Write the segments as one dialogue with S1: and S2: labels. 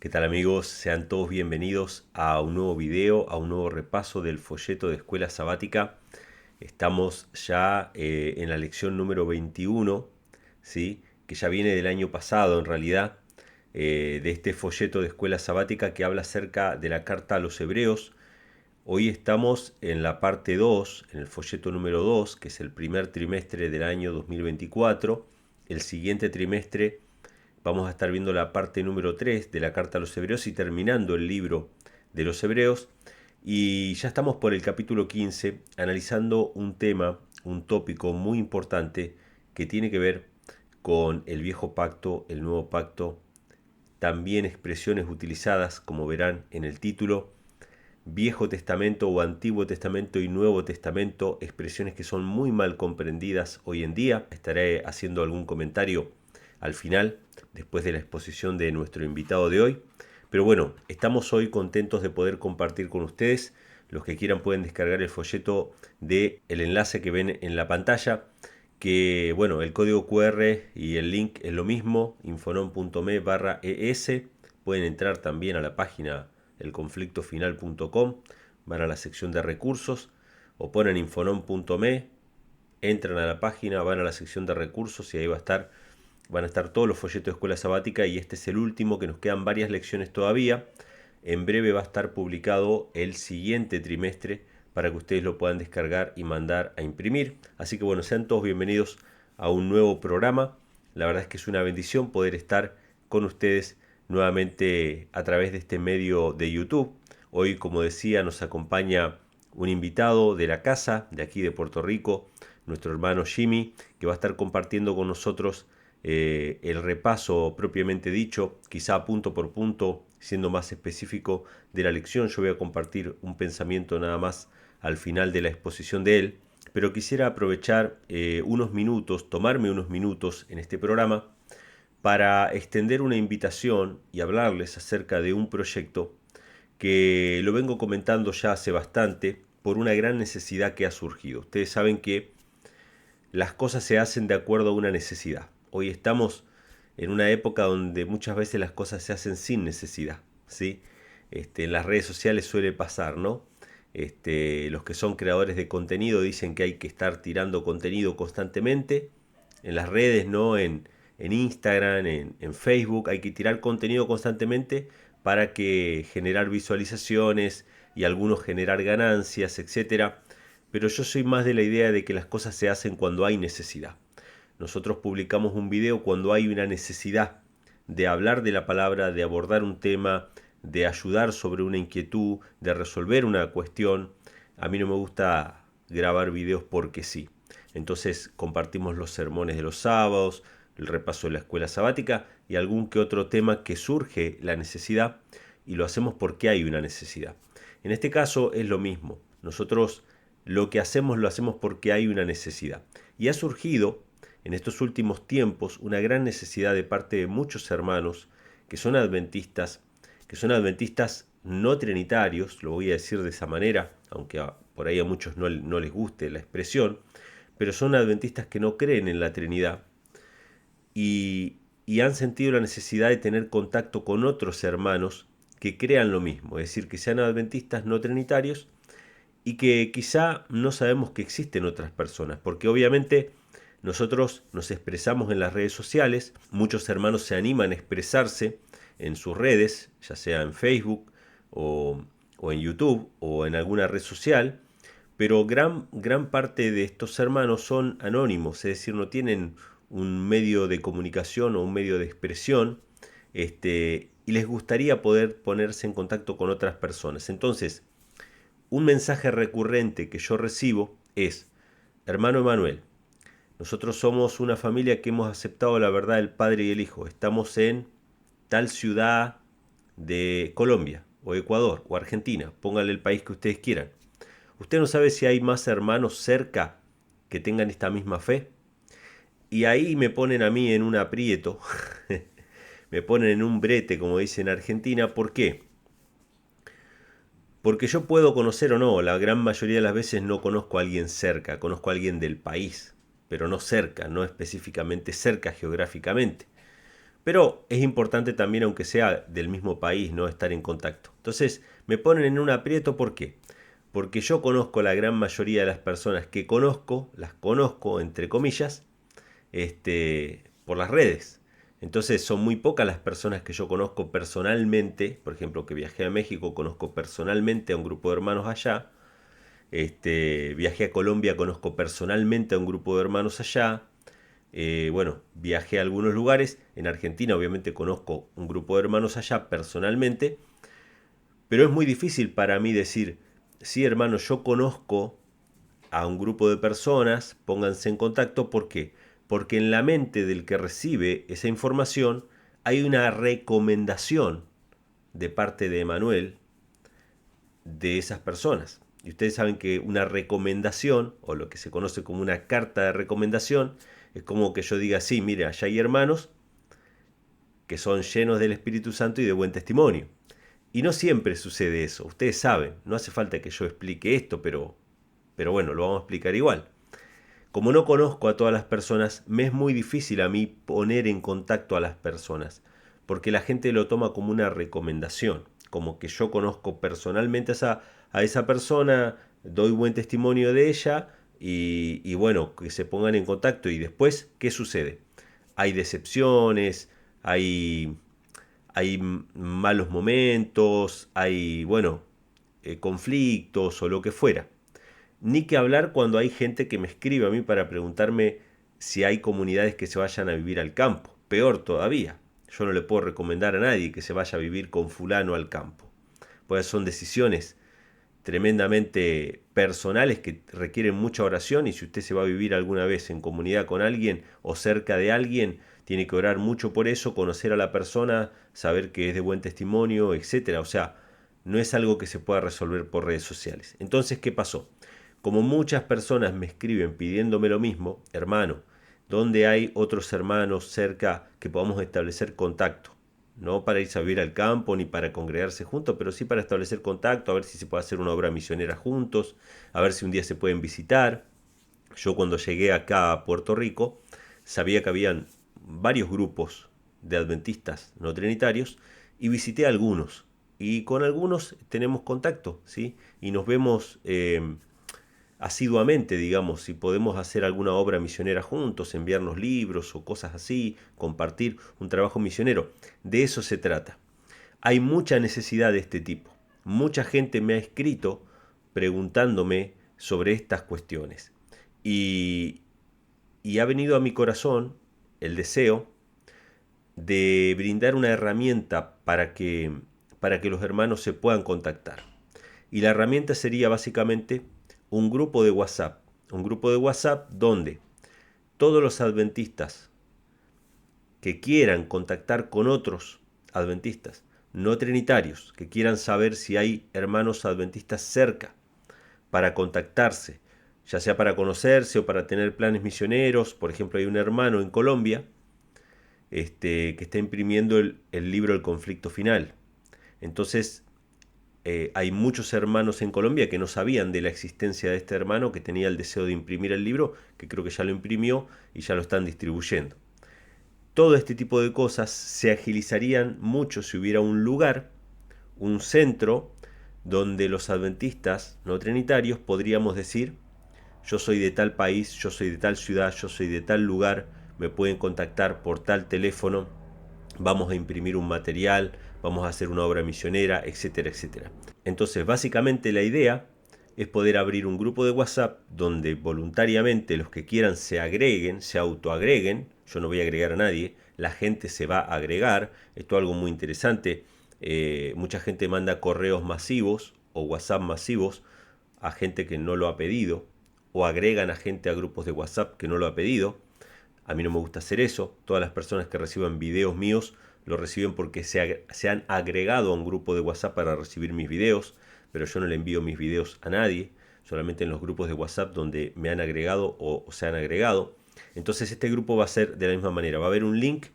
S1: ¿Qué tal amigos? Sean todos bienvenidos a un nuevo video, a un nuevo repaso del folleto de Escuela Sabática. Estamos ya en la lección número 21, ¿sí? Que ya viene del año pasado en realidad, de este folleto de Escuela Sabática que habla acerca de la carta a los Hebreos. Hoy estamos en la parte 2, en el folleto número 2, que es el primer trimestre del año 2024. El siguiente trimestre vamos a estar viendo la parte número 3 de la carta a los Hebreos y terminando el libro de los Hebreos. Y ya estamos por el capítulo 15, analizando un tema, un tópico muy importante que tiene que ver con el viejo pacto, el nuevo pacto, también expresiones utilizadas, como verán en el título, Viejo Testamento o Antiguo Testamento y Nuevo Testamento, expresiones que son muy mal comprendidas hoy en día. Estaré haciendo algún comentario al final, después de la exposición de nuestro invitado de hoy. Pero bueno, estamos hoy contentos de poder compartir con ustedes. Los que quieran pueden descargar el folleto del enlace que ven en la pantalla, que bueno, el código QR y el link es lo mismo, infonom.me/es. Pueden entrar también a la página elconflictofinal.com, van a la sección de recursos o ponen infonom.me, entran a la página, van a la sección de recursos y ahí van a estar todos los folletos de Escuela Sabática, y este es el último, que nos quedan varias lecciones todavía. En breve va a estar publicado el siguiente trimestre para que ustedes lo puedan descargar y mandar a imprimir. Así que bueno, sean todos bienvenidos a un nuevo programa. La verdad es que es una bendición poder estar con ustedes nuevamente a través de este medio de YouTube. Hoy, como decía, nos acompaña un invitado de la casa, de aquí de Puerto Rico, nuestro hermano Jimmy, que va a estar compartiendo con nosotros el repaso propiamente dicho, quizá punto por punto, siendo más específico de la lección. Yo voy a compartir un pensamiento nada más al final de la exposición de él, pero quisiera aprovechar unos minutos, tomarme unos minutos en este programa para extender una invitación y hablarles acerca de un proyecto que lo vengo comentando ya hace bastante por una gran necesidad que ha surgido. Ustedes saben que las cosas se hacen de acuerdo a una necesidad. Hoy estamos en una época donde muchas veces las cosas se hacen sin necesidad, ¿sí? En las redes sociales suele pasar, ¿no? Los que son creadores de contenido dicen que hay que estar tirando contenido constantemente en las redes, ¿no? En Instagram, en Facebook, hay que tirar contenido constantemente para que generar visualizaciones y algunos generar ganancias, etcétera. Pero yo soy más de la idea de que las cosas se hacen cuando hay necesidad. Nosotros publicamos un video cuando hay una necesidad de hablar de la palabra, de abordar un tema, de ayudar sobre una inquietud, de resolver una cuestión. A mí no me gusta grabar videos porque sí. Entonces compartimos los sermones de los sábados, el repaso de la escuela sabática y algún que otro tema que surge la necesidad, y lo hacemos porque hay una necesidad. En este caso es lo mismo. Nosotros lo que hacemos lo hacemos porque hay una necesidad. Y ha surgido en estos últimos tiempos una gran necesidad de parte de muchos hermanos que son adventistas no trinitarios, lo voy a decir de esa manera, aunque por ahí a muchos no les guste la expresión, pero son adventistas que no creen en la Trinidad y han sentido la necesidad de tener contacto con otros hermanos que crean lo mismo, es decir, que sean adventistas no trinitarios y que quizá no sabemos que existen otras personas, porque obviamente nosotros nos expresamos en las redes sociales, muchos hermanos se animan a expresarse en sus redes, ya sea en Facebook o en YouTube o en alguna red social, pero gran parte de estos hermanos son anónimos, es decir, no tienen un medio de comunicación o un medio de expresión, y les gustaría poder ponerse en contacto con otras personas. Entonces, un mensaje recurrente que yo recibo es: hermano Emanuel, nosotros somos una familia que hemos aceptado la verdad del Padre y el Hijo. Estamos en tal ciudad de Colombia, o Ecuador, o Argentina. Pónganle el país que ustedes quieran. ¿Usted no sabe si hay más hermanos cerca que tengan esta misma fe? Y ahí me ponen a mí en un aprieto, me ponen en un brete, como dicen en Argentina. ¿Por qué? Porque yo puedo conocer o no, la gran mayoría de las veces no conozco a alguien cerca, conozco a alguien del país, pero no cerca, no específicamente cerca geográficamente. Pero es importante también, aunque sea del mismo país, no estar en contacto. Entonces me ponen en un aprieto, ¿por qué? Porque yo conozco la gran mayoría de las personas que conozco, las conozco entre comillas, por las redes. Entonces son muy pocas las personas que yo conozco personalmente. Por ejemplo, que viajé a México, conozco personalmente a un grupo de hermanos allá. Viajé a Colombia, conozco personalmente a un grupo de hermanos allá. Bueno, viajé a algunos lugares. En Argentina obviamente conozco un grupo de hermanos allá personalmente. Pero es muy difícil para mí decir, sí hermano, yo conozco a un grupo de personas, pónganse en contacto. ¿Por qué? Porque en la mente del que recibe esa información hay una recomendación de parte de Emanuel de esas personas. Y ustedes saben que una recomendación, o lo que se conoce como una carta de recomendación, es como que yo diga, sí, mire, allá hay hermanos que son llenos del Espíritu Santo y de buen testimonio. Y no siempre sucede eso, ustedes saben, no hace falta que yo explique esto, pero bueno, lo vamos a explicar igual. Como no conozco a todas las personas, me es muy difícil a mí poner en contacto a las personas, porque la gente lo toma como una recomendación, como que yo conozco personalmente a esa persona, doy buen testimonio de ella y bueno, que se pongan en contacto. Y después, ¿qué sucede? Hay decepciones, hay malos momentos, hay, bueno, conflictos o lo que fuera. Ni que hablar cuando hay gente que me escribe a mí para preguntarme si hay comunidades que se vayan a vivir al campo. Peor todavía, yo no le puedo recomendar a nadie que se vaya a vivir con fulano al campo. Pues son decisiones tremendamente personales que requieren mucha oración, y si usted se va a vivir alguna vez en comunidad con alguien o cerca de alguien, tiene que orar mucho por eso, conocer a la persona, saber que es de buen testimonio, etcétera. O sea, no es algo que se pueda resolver por redes sociales. Entonces, ¿qué pasó? Como muchas personas me escriben pidiéndome lo mismo, hermano, ¿dónde hay otros hermanos cerca que podamos establecer contacto? No para irse a vivir al campo ni para congregarse juntos, pero sí para establecer contacto, a ver si se puede hacer una obra misionera juntos, a ver si un día se pueden visitar. Yo cuando llegué acá a Puerto Rico sabía que habían varios grupos de adventistas no trinitarios y visité algunos. Y con algunos tenemos contacto, ¿sí? Y nos vemos asiduamente, digamos, si podemos hacer alguna obra misionera juntos, enviarnos libros o cosas así, compartir un trabajo misionero. De eso se trata. Hay mucha necesidad de este tipo. Mucha gente me ha escrito preguntándome sobre estas cuestiones. Y, y ha venido a mi corazón el deseo de brindar una herramienta para que los hermanos se puedan contactar. Y la herramienta sería básicamente un grupo de WhatsApp. Un grupo de WhatsApp donde todos los adventistas que quieran contactar con otros adventistas no trinitarios, que quieran saber si hay hermanos adventistas cerca para contactarse, ya sea para conocerse o para tener planes misioneros. Por ejemplo, hay un hermano en Colombia que está imprimiendo el libro El conflicto final. Entonces, hay muchos hermanos en Colombia que no sabían de la existencia de este hermano, que tenía el deseo de imprimir el libro, que creo que ya lo imprimió y ya lo están distribuyendo. Todo este tipo de cosas se agilizarían mucho si hubiera un lugar, un centro, donde los adventistas no trinitarios podríamos decir, yo soy de tal país, yo soy de tal ciudad, yo soy de tal lugar, me pueden contactar por tal teléfono, vamos a imprimir un material, vamos a hacer una obra misionera, etcétera, etcétera. Entonces, básicamente la idea es poder abrir un grupo de WhatsApp donde voluntariamente los que quieran se agreguen, se autoagreguen. Yo no voy a agregar a nadie, la gente se va a agregar. Esto es algo muy interesante. Mucha gente manda correos masivos o WhatsApp masivos a gente que no lo ha pedido, o agregan a gente a grupos de WhatsApp que no lo ha pedido. A mí no me gusta hacer eso. Todas las personas que reciban videos míos lo reciben porque se han agregado a un grupo de WhatsApp para recibir mis videos, pero yo no le envío mis videos a nadie, solamente en los grupos de WhatsApp donde me han agregado o se han agregado. Entonces este grupo va a ser de la misma manera. Va a haber un link.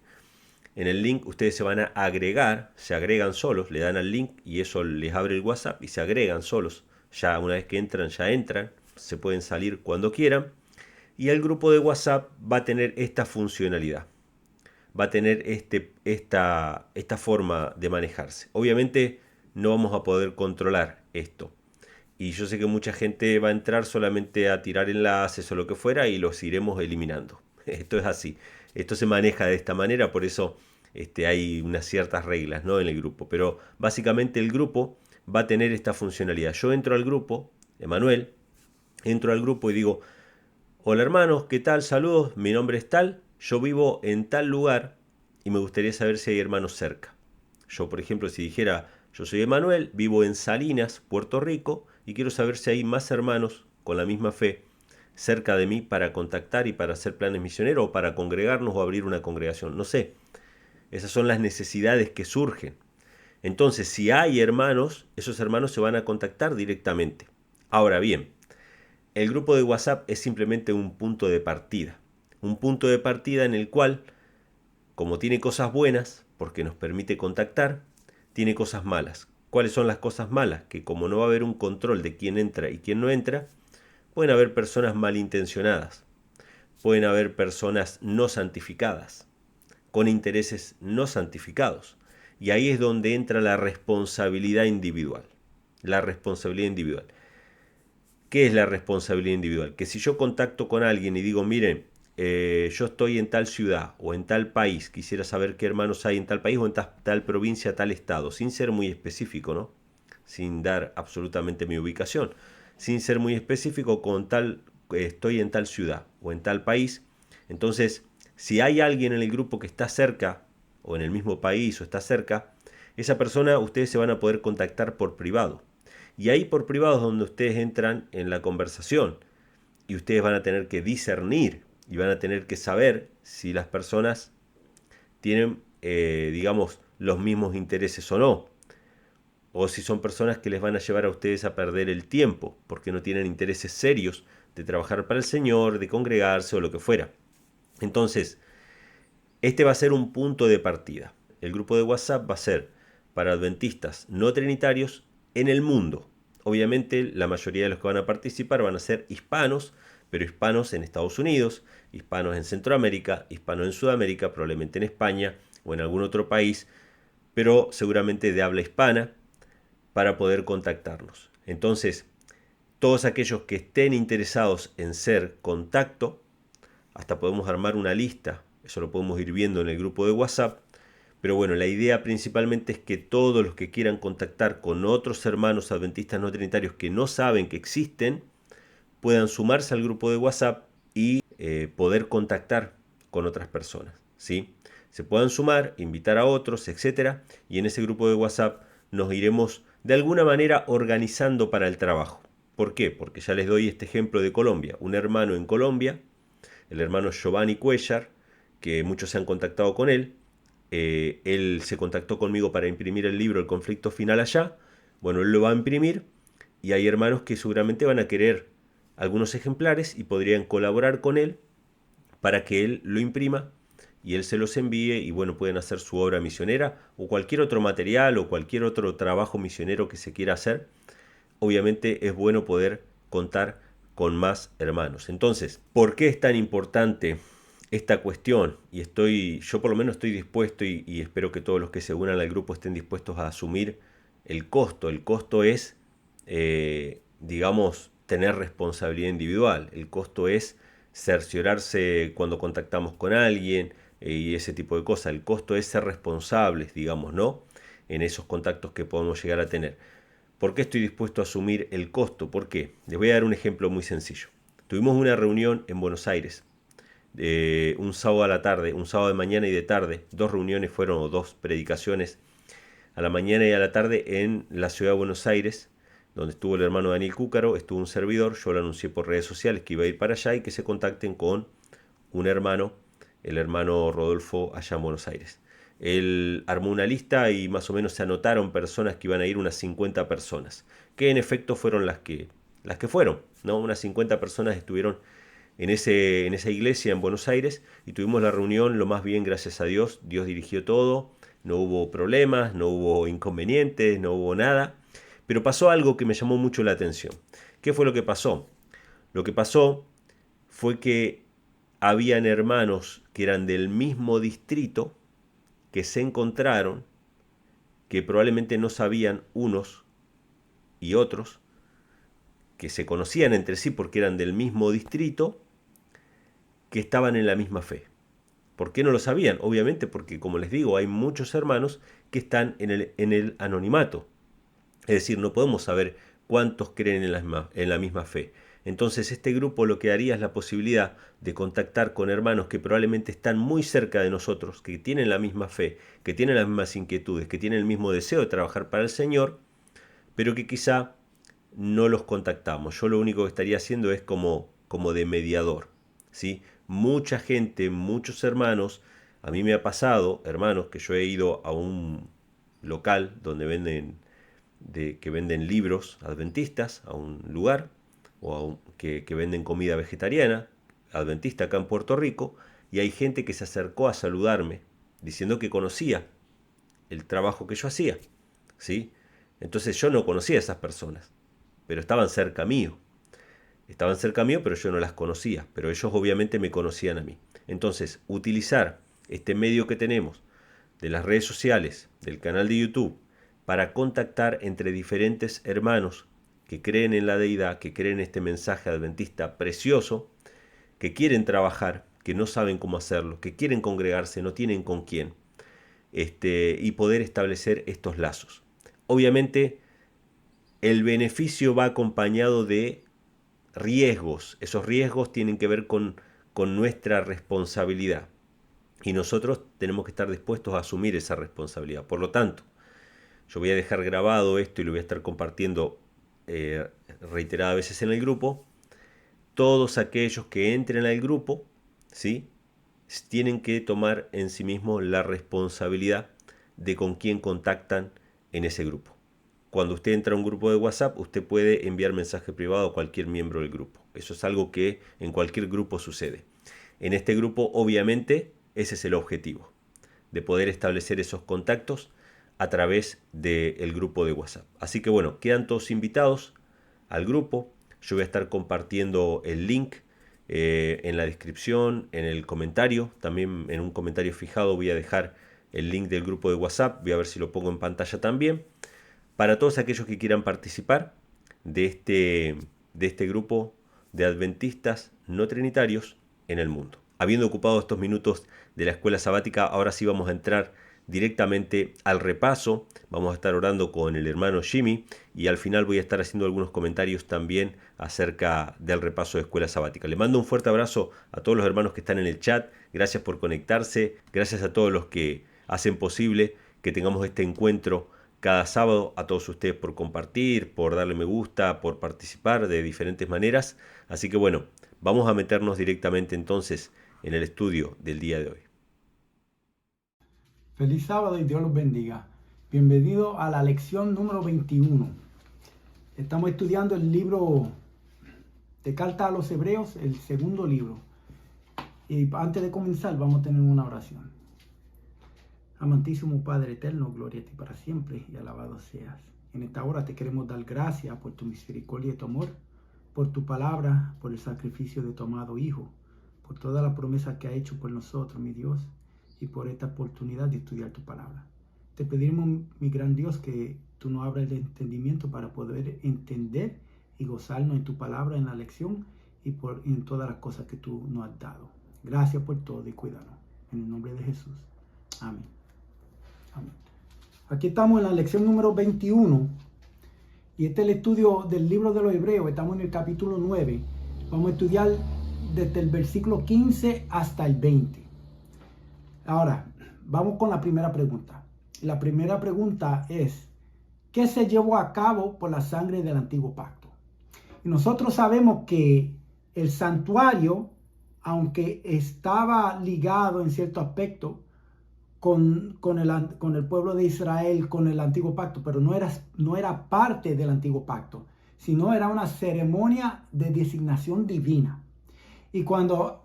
S1: En el link ustedes se van a agregar, se agregan solos, le dan al link y eso les abre el WhatsApp y se agregan solos. Ya una vez que entran, ya entran. Se pueden salir cuando quieran. Y el grupo de WhatsApp va a tener esta funcionalidad. va a tener esta forma de manejarse. Obviamente no vamos a poder controlar esto. Y yo sé que mucha gente va a entrar solamente a tirar enlaces o lo que fuera y los iremos eliminando. Esto es así. Esto se maneja de esta manera, por eso hay unas ciertas reglas, ¿no?, en el grupo. Pero básicamente el grupo va a tener esta funcionalidad. Yo entro al grupo, Emanuel, entro al grupo y digo, hola hermanos, ¿qué tal? Saludos, mi nombre es tal, yo vivo en tal lugar y me gustaría saber si hay hermanos cerca. Yo, por ejemplo, si dijera, yo soy Emanuel, vivo en Salinas, Puerto Rico, y quiero saber si hay más hermanos con la misma fe cerca de mí para contactar y para hacer planes misioneros o para congregarnos o abrir una congregación. No sé, esas son las necesidades que surgen. Entonces, si hay hermanos, esos hermanos se van a contactar directamente. Ahora bien, el grupo de WhatsApp es simplemente un punto de partida. Un punto de partida en el cual, como tiene cosas buenas, porque nos permite contactar, tiene cosas malas. ¿Cuáles son las cosas malas? Que como no va a haber un control de quién entra y quién no entra, pueden haber personas malintencionadas, pueden haber personas no santificadas, con intereses no santificados. Y ahí es donde entra la responsabilidad individual. La responsabilidad individual. ¿Qué es la responsabilidad individual? Que si yo contacto con alguien y digo, miren, yo estoy en tal ciudad o en tal país, quisiera saber qué hermanos hay en tal país o en tal provincia, tal estado, sin ser muy específico, ¿no? Sin dar absolutamente mi ubicación, sin ser muy específico con tal, estoy en tal ciudad o en tal país. Entonces, si hay alguien en el grupo que está cerca o en el mismo país o está cerca, esa persona ustedes se van a poder contactar por privado. Y ahí por privado es donde ustedes entran en la conversación y ustedes van a tener que discernir y van a tener que saber si las personas tienen, digamos, los mismos intereses o no. O si son personas que les van a llevar a ustedes a perder el tiempo porque no tienen intereses serios de trabajar para el Señor, de congregarse o lo que fuera. Entonces, este va a ser un punto de partida. El grupo de WhatsApp va a ser para adventistas no trinitarios en el mundo. Obviamente la mayoría de los que van a participar van a ser hispanos, pero hispanos en Estados Unidos, hispanos en Centroamérica, hispanos en Sudamérica, probablemente en España o en algún otro país, pero seguramente de habla hispana, para poder contactarnos. Entonces, todos aquellos que estén interesados en ser contacto, hasta podemos armar una lista, eso lo podemos ir viendo en el grupo de WhatsApp, pero bueno, la idea principalmente es que todos los que quieran contactar con otros hermanos adventistas no trinitarios que no saben que existen, puedan sumarse al grupo de WhatsApp y poder contactar con otras personas, ¿sí? Se puedan sumar, invitar a otros, etcétera, y en ese grupo de WhatsApp nos iremos de alguna manera organizando para el trabajo. ¿Por qué? Porque ya les doy este ejemplo de Colombia. Un hermano en Colombia, el hermano Giovanni Cuellar, que muchos se han contactado con él. Él se contactó conmigo para imprimir el libro El conflicto final allá. Bueno, él lo va a imprimir y hay hermanos que seguramente van a querer algunos ejemplares y podrían colaborar con él para que él lo imprima y él se los envíe y bueno, pueden hacer su obra misionera o cualquier otro material o cualquier otro trabajo misionero que se quiera hacer. Obviamente es bueno poder contar con más hermanos. Entonces, ¿por qué es tan importante esta cuestión? Y yo por lo menos estoy dispuesto y espero que todos los que se unan al grupo estén dispuestos a asumir el costo. El costo es, digamos, tener responsabilidad individual. El costo es cerciorarse cuando contactamos con alguien y ese tipo de cosas. El costo es ser responsables, digamos, ¿no? En esos contactos que podemos llegar a tener. ¿Por qué estoy dispuesto a asumir el costo? ¿Por qué? Les voy a dar un ejemplo muy sencillo. Tuvimos una reunión en Buenos Aires, un sábado a la tarde, un sábado de mañana y de tarde. Dos reuniones fueron, o dos predicaciones, a la mañana y a la tarde en la ciudad de Buenos Aires, donde estuvo el hermano Daniel Cúcaro, estuvo un servidor, yo lo anuncié por redes sociales que iba a ir para allá y que se contacten con un hermano, el hermano Rodolfo, allá en Buenos Aires. Él armó una lista y más o menos se anotaron personas que iban a ir, unas 50 personas, que en efecto fueron las que fueron, ¿no? Unas 50 personas estuvieron en esa iglesia en Buenos Aires y tuvimos la reunión lo más bien, gracias a Dios. Dios dirigió todo, no hubo problemas, no hubo inconvenientes, no hubo nada, pero pasó algo que me llamó mucho la atención. ¿Qué fue lo que pasó? Lo que pasó fue que habían hermanos que eran del mismo distrito, que se encontraron, que probablemente no sabían unos y otros, que se conocían entre sí porque eran del mismo distrito, que estaban en la misma fe. ¿Por qué no lo sabían? Obviamente porque, como les digo, hay muchos hermanos que están en el anonimato. Es decir, no podemos saber cuántos creen en la misma fe. Entonces este grupo lo que haría es la posibilidad de contactar con hermanos que probablemente están muy cerca de nosotros, que tienen la misma fe, que tienen las mismas inquietudes, que tienen el mismo deseo de trabajar para el Señor, pero que quizá no los contactamos. Yo lo único que estaría haciendo es como de mediador, ¿sí? Mucha gente, muchos hermanos, a mí me ha pasado, hermanos, que yo he ido a un local donde que venden libros adventistas, a un lugar, que venden comida vegetariana, adventista acá en Puerto Rico, y hay gente que se acercó a saludarme, diciendo que conocía el trabajo que yo hacía, ¿sí? Entonces yo no conocía a esas personas, pero estaban cerca mío. Estaban cerca mío, pero yo no las conocía, pero ellos obviamente me conocían a mí. Entonces, utilizar este medio que tenemos de las redes sociales, del canal de YouTube, para contactar entre diferentes hermanos que creen en la deidad, que creen en este mensaje adventista precioso, que quieren trabajar, que no saben cómo hacerlo, que quieren congregarse, no tienen con quién, y poder establecer estos lazos. Obviamente, el beneficio va acompañado de riesgos. Esos riesgos tienen que ver con nuestra responsabilidad. Y nosotros tenemos que estar dispuestos a asumir esa responsabilidad. Por lo tanto, yo voy a dejar grabado esto y lo voy a estar compartiendo reiteradas veces en el grupo. Todos aquellos que entren al grupo, ¿sí?, tienen que tomar en sí mismos la responsabilidad de con quién contactan en ese grupo. Cuando usted entra a un grupo de WhatsApp, usted puede enviar mensaje privado a cualquier miembro del grupo. Eso es algo que en cualquier grupo sucede. En este grupo, obviamente, ese es el objetivo, de poder establecer esos contactos a través del grupo de WhatsApp. Así que bueno, quedan todos invitados al grupo. Yo voy a estar compartiendo el link en la descripción, en el comentario. También en un comentario fijado voy a dejar el link del grupo de WhatsApp. Voy a ver si lo pongo en pantalla también. Para todos aquellos que quieran participar de este grupo de adventistas no trinitarios en el mundo. Habiendo ocupado estos minutos de la escuela sabática, ahora sí vamos a entrar directamente al repaso. Vamos a estar orando con el hermano Jimmy y al final voy a estar haciendo algunos comentarios también acerca del repaso de escuela sabática. Le mando un fuerte abrazo a todos los hermanos que están en el chat. Gracias por conectarse. Gracias a todos los que hacen posible que tengamos este encuentro cada sábado, a todos ustedes por compartir, por darle me gusta, por participar de diferentes maneras. Así que bueno, vamos a meternos directamente entonces en el estudio del día de hoy.
S2: Feliz sábado y Dios los bendiga. Bienvenido a la lección número 21. Estamos estudiando el libro de Carta a los Hebreos, el segundo libro. Y antes de comenzar vamos a tener una oración. Amantísimo Padre eterno, gloria a ti para siempre y alabado seas. En esta hora te queremos dar gracias por tu misericordia y tu amor, por tu palabra, por el sacrificio de tu amado Hijo, por toda la promesa que ha hecho por nosotros, mi Dios, y por esta oportunidad de estudiar tu palabra. Te pedimos, mi gran Dios, que tú nos abras el entendimiento para poder entender y gozarnos en tu palabra, en la lección y en todas las cosas que tú nos has dado. Gracias por todo y cuídanos. En el nombre de Jesús. Amén. Amén. Aquí estamos en la lección número 21 y este es el estudio del libro de los Hebreos. Estamos en el capítulo 9. Vamos a estudiar desde el versículo 15 hasta el 20. Ahora, vamos con la primera pregunta. La primera pregunta es, ¿qué se llevó a cabo por la sangre del antiguo pacto? Y nosotros sabemos que el santuario, aunque estaba ligado en cierto aspecto con el pueblo de Israel, con el antiguo pacto, pero no era parte del antiguo pacto, sino era una ceremonia de designación divina. Y cuando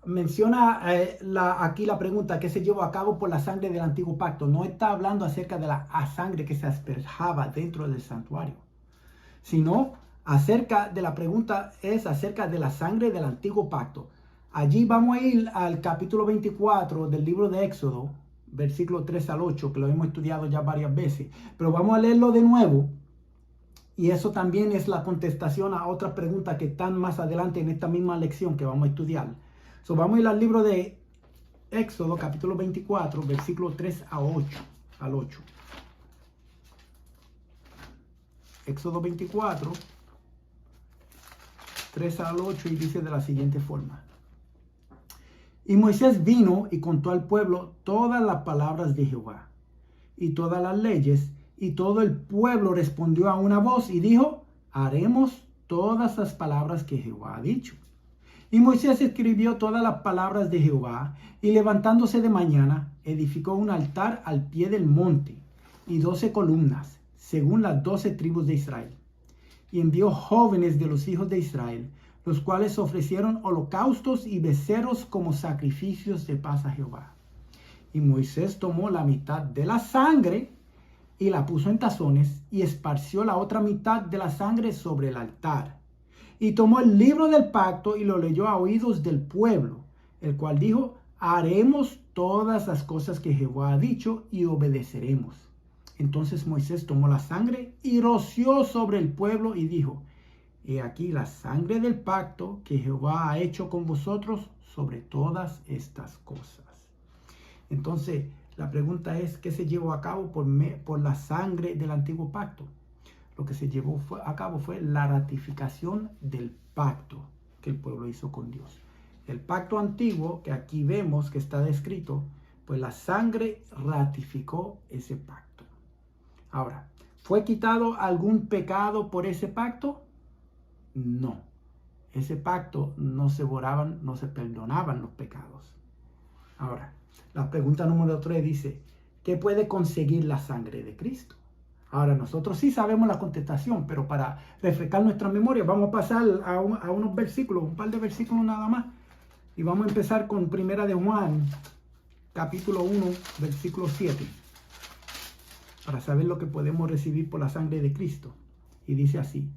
S2: menciona aquí la pregunta que se llevó a cabo por la sangre del antiguo pacto, no está hablando acerca de la sangre que se asperjaba dentro del santuario, sino acerca de la pregunta es acerca de la sangre del antiguo pacto, Allí vamos a ir al capítulo 24 del libro de Éxodo, versículo 3 al 8, que lo hemos estudiado ya varias veces. Pero vamos a leerlo de nuevo. Y eso también es la contestación a otras preguntas que están más adelante en esta misma lección que vamos a estudiar. So, vamos a ir al libro de Éxodo, capítulo 24, versículo 3 a 8, al 8. Éxodo 24, 3 al 8, y dice de la siguiente forma. Y Moisés vino y contó al pueblo todas las palabras de Jehová y todas las leyes, y todo el pueblo respondió a una voz y dijo: haremos todas las palabras que Jehová ha dicho. Y Moisés escribió todas las palabras de Jehová, y levantándose de mañana, edificó un altar al pie del monte, y 12 columnas, según las 12 tribus de Israel. Y envió jóvenes de los hijos de Israel, los cuales ofrecieron holocaustos y becerros como sacrificios de paz a Jehová. Y Moisés tomó la mitad de la sangre y la puso en tazones, y esparció la otra mitad de la sangre sobre el altar. Y tomó el libro del pacto y lo leyó a oídos del pueblo, el cual dijo: haremos todas las cosas que Jehová ha dicho y obedeceremos. Entonces Moisés tomó la sangre y roció sobre el pueblo y dijo: he aquí la sangre del pacto que Jehová ha hecho con vosotros sobre todas estas cosas. Entonces, la pregunta es, ¿qué se llevó a cabo por la sangre del antiguo pacto? Lo que se llevó a cabo fue la ratificación del pacto que el pueblo hizo con Dios. El pacto antiguo, que aquí vemos que está descrito, pues la sangre ratificó ese pacto. Ahora, ¿fue quitado algún pecado por ese pacto? No. Ese pacto no se borraban, no se perdonaban los pecados. Ahora, la pregunta número 3 dice: ¿qué puede conseguir la sangre de Cristo? Ahora, nosotros sí sabemos la contestación, pero para refrescar nuestra memoria, vamos a pasar a unos versículos, un par de versículos nada más. Y vamos a empezar con Primera de Juan, capítulo 1, versículo 7, para saber lo que podemos recibir por la sangre de Cristo. Y dice así: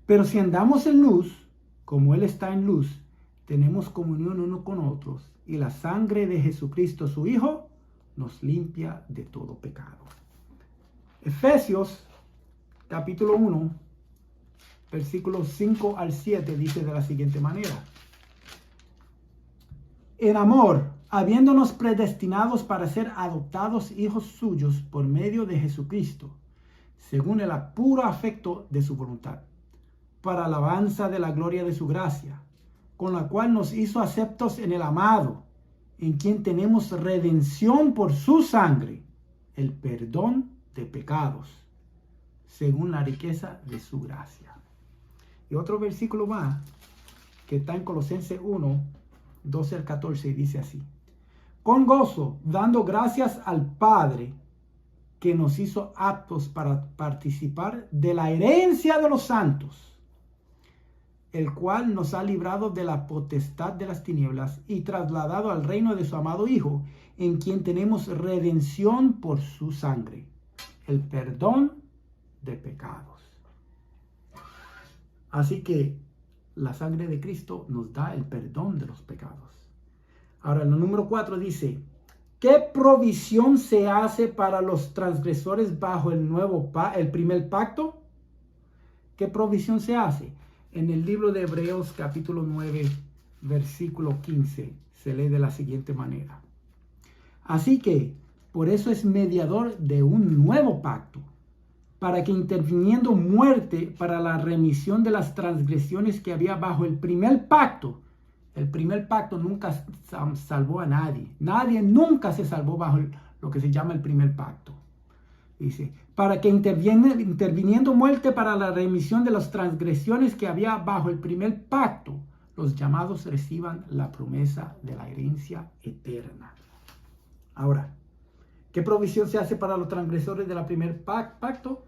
S2: pero si andamos en luz, como Él está en luz, tenemos comunión uno con otros, y la sangre de Jesucristo, su Hijo, nos limpia de todo pecado. Efesios, capítulo 1, versículos 5 al 7, dice de la siguiente manera: en amor, habiéndonos predestinados para ser adoptados hijos suyos por medio de Jesucristo, según el puro afecto de su voluntad, para alabanza de la gloria de su gracia, con la cual nos hizo aceptos en el amado, en quien tenemos redención por su sangre, el perdón de pecados, según la riqueza de su gracia. Y otro versículo más, que está en Colosenses 1, 12 al 14, y dice así: con gozo, dando gracias al Padre, que nos hizo aptos para participar de la herencia de los santos, el cual nos ha librado de la potestad de las tinieblas y trasladado al reino de su amado Hijo, en quien tenemos redención por su sangre, el perdón de pecados. Así que la sangre de Cristo nos da el perdón de los pecados. Ahora, el número 4 dice: ¿qué provisión se hace para los transgresores bajo el primer pacto? ¿Qué provisión se hace? En el libro de Hebreos capítulo 9, versículo 15, se lee de la siguiente manera: así que, por eso es mediador de un nuevo pacto, para que interviniendo muerte para la remisión de las transgresiones que había bajo el primer pacto nunca salvó a nadie. Nadie nunca se salvó bajo lo que se llama el primer pacto. Dice, para que interviniendo muerte para la remisión de las transgresiones que había bajo el primer pacto, los llamados reciban la promesa de la herencia eterna. Ahora, ¿qué provisión se hace para los transgresores de la primer pacto?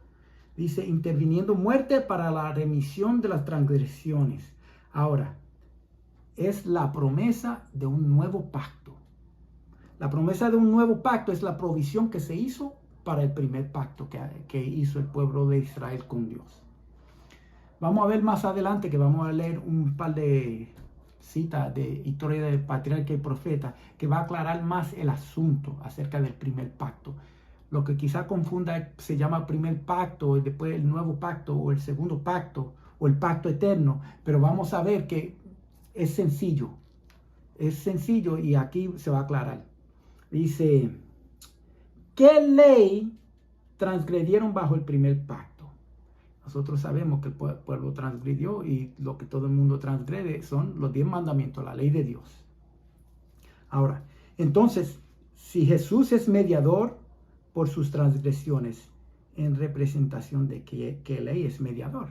S2: Dice, interviniendo muerte para la remisión de las transgresiones. Ahora, es la promesa de un nuevo pacto. La promesa de un nuevo pacto es la provisión que se hizo para el primer pacto que hizo el pueblo de Israel con Dios. Vamos a ver más adelante, que vamos a leer un par de cita de Historia del Patriarca y Profeta, que va a aclarar más el asunto acerca del primer pacto. Lo que quizá confunda se llama primer pacto, y después el nuevo pacto, o el segundo pacto, o el pacto eterno, pero vamos a ver que es sencillo y aquí se va a aclarar. Dice, ¿qué ley transgredieron bajo el primer pacto? Nosotros sabemos que el pueblo transgredió, y lo que todo el mundo transgrede son los 10 mandamientos, la ley de Dios. Ahora, entonces, si Jesús es mediador por sus transgresiones, ¿en representación de qué ley es mediador?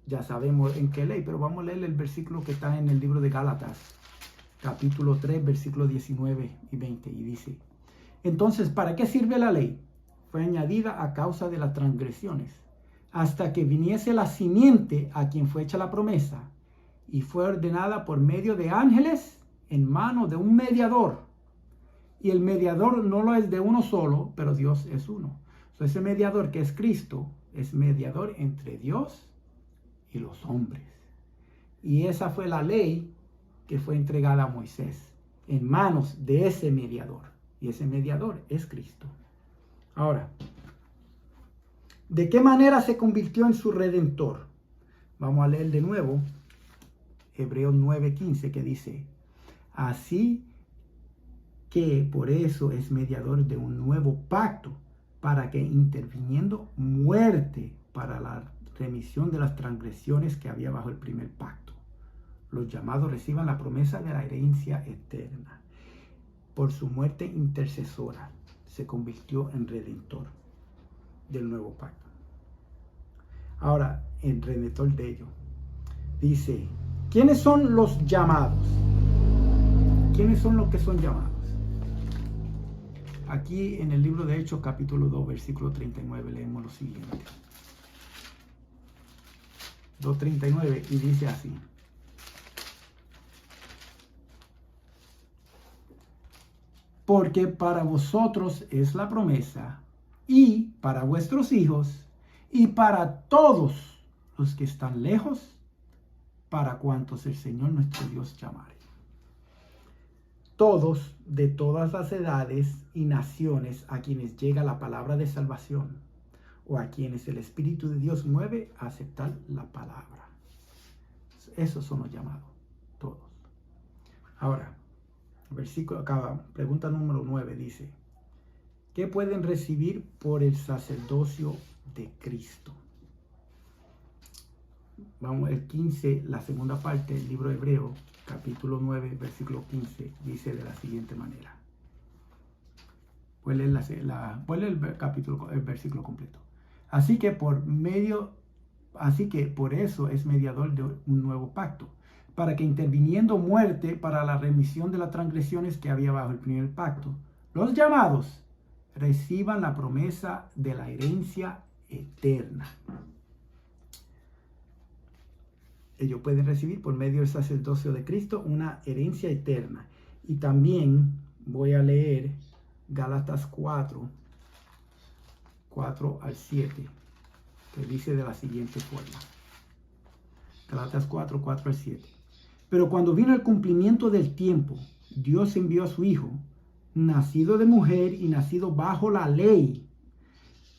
S2: Ya sabemos en qué ley, pero vamos a leer el versículo que está en el libro de Gálatas, capítulo 3, versículos 19 y 20, y dice, entonces, ¿para qué sirve la ley? Fue añadida a causa de las transgresiones, hasta que viniese la simiente a quien fue hecha la promesa, y fue ordenada por medio de ángeles en mano de un mediador. Y el mediador no lo es de uno solo, pero Dios es uno. Entonces, ese mediador, que es Cristo, es mediador entre Dios y los hombres. Y esa fue la ley que fue entregada a Moisés en manos de ese mediador. Y ese mediador es Cristo. Ahora, ¿de qué manera se convirtió en su redentor? Vamos a leer de nuevo Hebreos 9:15, que dice, así que por eso es mediador de un nuevo pacto, para que interviniendo muerte para la remisión de las transgresiones que había bajo el primer pacto, los llamados reciban la promesa de la herencia eterna. Por su muerte intercesora se convirtió en redentor del nuevo pacto. Ahora, el redentor de ello. Dice, ¿quiénes son los llamados? ¿Quiénes son los que son llamados? Aquí en el libro de Hechos, capítulo 2, versículo 39, leemos lo siguiente. 2:39, y dice así. Porque para vosotros es la promesa, y para vuestros hijos, y para todos los que están lejos, para cuantos el Señor nuestro Dios llamare. Todos, de todas las edades y naciones, a quienes llega la palabra de salvación, o a quienes el Espíritu de Dios mueve a aceptar la palabra. Esos son los llamados, todos. Ahora, versículo acaba, pregunta número 9 dice, ¿qué pueden recibir por el sacerdocio de Cristo? Vamos, el 15, la segunda parte del libro de Hebreo, capítulo 9, versículo 15, dice de la siguiente manera. Voy a leer el versículo completo. Así que por eso es mediador de un nuevo pacto, para que interviniendo muerte para la remisión de las transgresiones que había bajo el primer pacto, los llamados reciban la promesa de la herencia eterna. Ellos pueden recibir por medio del sacerdocio de Cristo una herencia eterna. Y también voy a leer Gálatas 4 al 7, que dice de la siguiente forma. Gálatas 4 al 7. Pero cuando vino el cumplimiento del tiempo, Dios envió a su Hijo, nacido de mujer y nacido bajo la ley,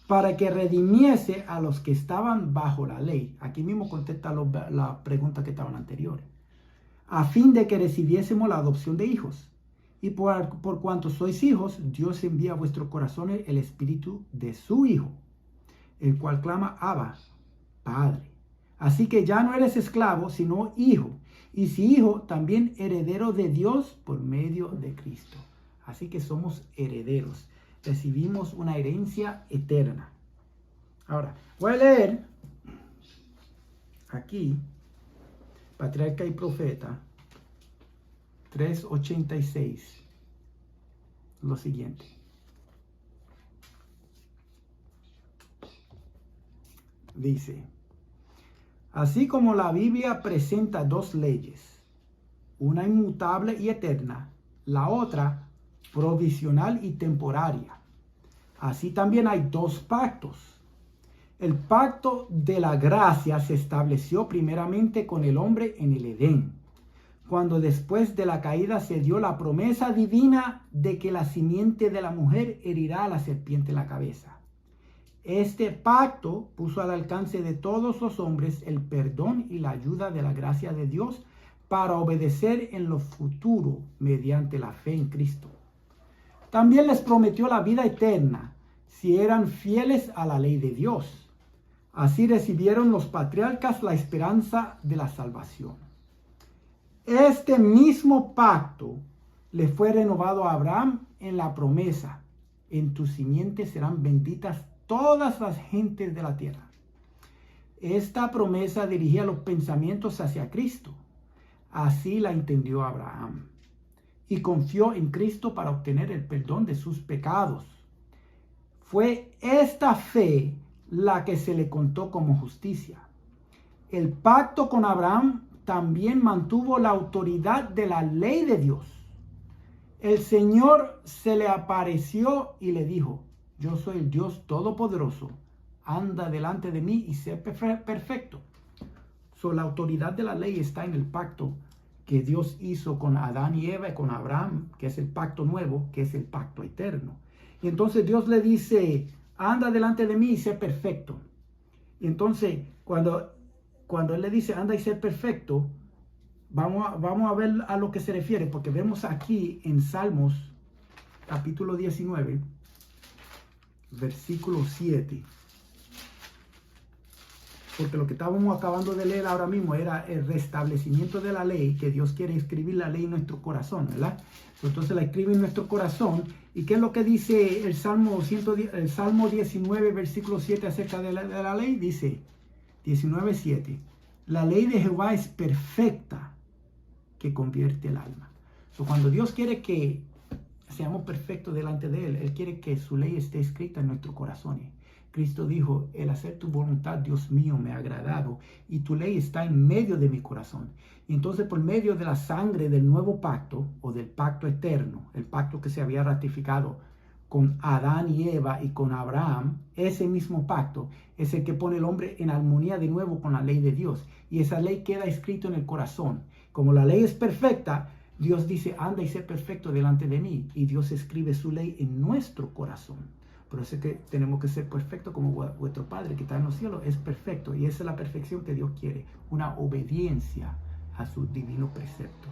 S2: para que redimiese a los que estaban bajo la ley. Aquí mismo contesta la pregunta que estaban anteriores. A fin de que recibiésemos la adopción de hijos. Y por cuanto sois hijos, Dios envía a vuestros corazones el espíritu de su Hijo, el cual clama, Abba, Padre. Así que ya no eres esclavo, sino hijo. Y si hijo, también heredero de Dios por medio de Cristo. Así que somos herederos. Recibimos una herencia eterna. Ahora, voy a leer aquí, Patriarca y Profeta 3:86, lo siguiente. Dice, así como la Biblia presenta dos leyes, una inmutable y eterna, la otra provisional y temporaria. Así también hay dos pactos, El pacto de la gracia se estableció primeramente con el hombre en el Edén, cuando después de la caída se dio la promesa divina de que la simiente de la mujer herirá a la serpiente la cabeza. Este pacto puso al alcance de todos los hombres el perdón y la ayuda de la gracia de Dios para obedecer en lo futuro mediante la fe en Cristo. También les prometió la vida eterna si eran fieles a la ley de Dios. Así recibieron los patriarcas la esperanza de la salvación. Este mismo pacto le fue renovado a Abraham en la promesa: en tu simiente serán benditas todas las gentes de la tierra. Esta promesa dirigía los pensamientos hacia Cristo. Así la entendió Abraham y confió en Cristo para obtener el perdón de sus pecados. Fue esta fe la que se le contó como justicia. El pacto con Abraham también mantuvo la autoridad de la ley de Dios. El Señor se le apareció y le dijo: yo soy el Dios Todopoderoso, anda delante de mí y sé perfecto. La autoridad de la ley está en el pacto que Dios hizo con Adán y Eva y con Abraham, que es el pacto nuevo, que es el pacto eterno. Y entonces Dios le dice: anda delante de mí y sé perfecto. Y entonces cuando Él le dice anda y sé perfecto, vamos a ver a lo que se refiere, porque vemos aquí en Salmos capítulo 19, versículo 7. Porque lo que estábamos acabando de leer ahora mismo era el restablecimiento de la ley, que Dios quiere escribir la ley en nuestro corazón, ¿verdad? Entonces la escribe en nuestro corazón. ¿Y qué es lo que dice el Salmo 19, versículo 7 acerca de la ley? Dice 19:7. La ley de Jehová es perfecta, que convierte el alma. Cuando Dios quiere que seamos perfectos delante de Él, Él quiere que su ley esté escrita en nuestros corazones. Cristo dijo: el hacer tu voluntad, Dios mío, me ha agradado, y tu ley está en medio de mi corazón. Y entonces, por medio de la sangre del nuevo pacto, o del pacto eterno, el pacto que se había ratificado con Adán y Eva y con Abraham, ese mismo pacto es el que pone al hombre en armonía de nuevo con la ley de Dios. Y esa ley queda escrita en el corazón. Como la ley es perfecta, Dios dice: anda y sé perfecto delante de mí. Y Dios escribe su ley en nuestro corazón. Por eso es que tenemos que ser perfectos como vuestro Padre que está en los cielos es perfecto. Y esa es la perfección que Dios quiere, una obediencia a sus divinos preceptos.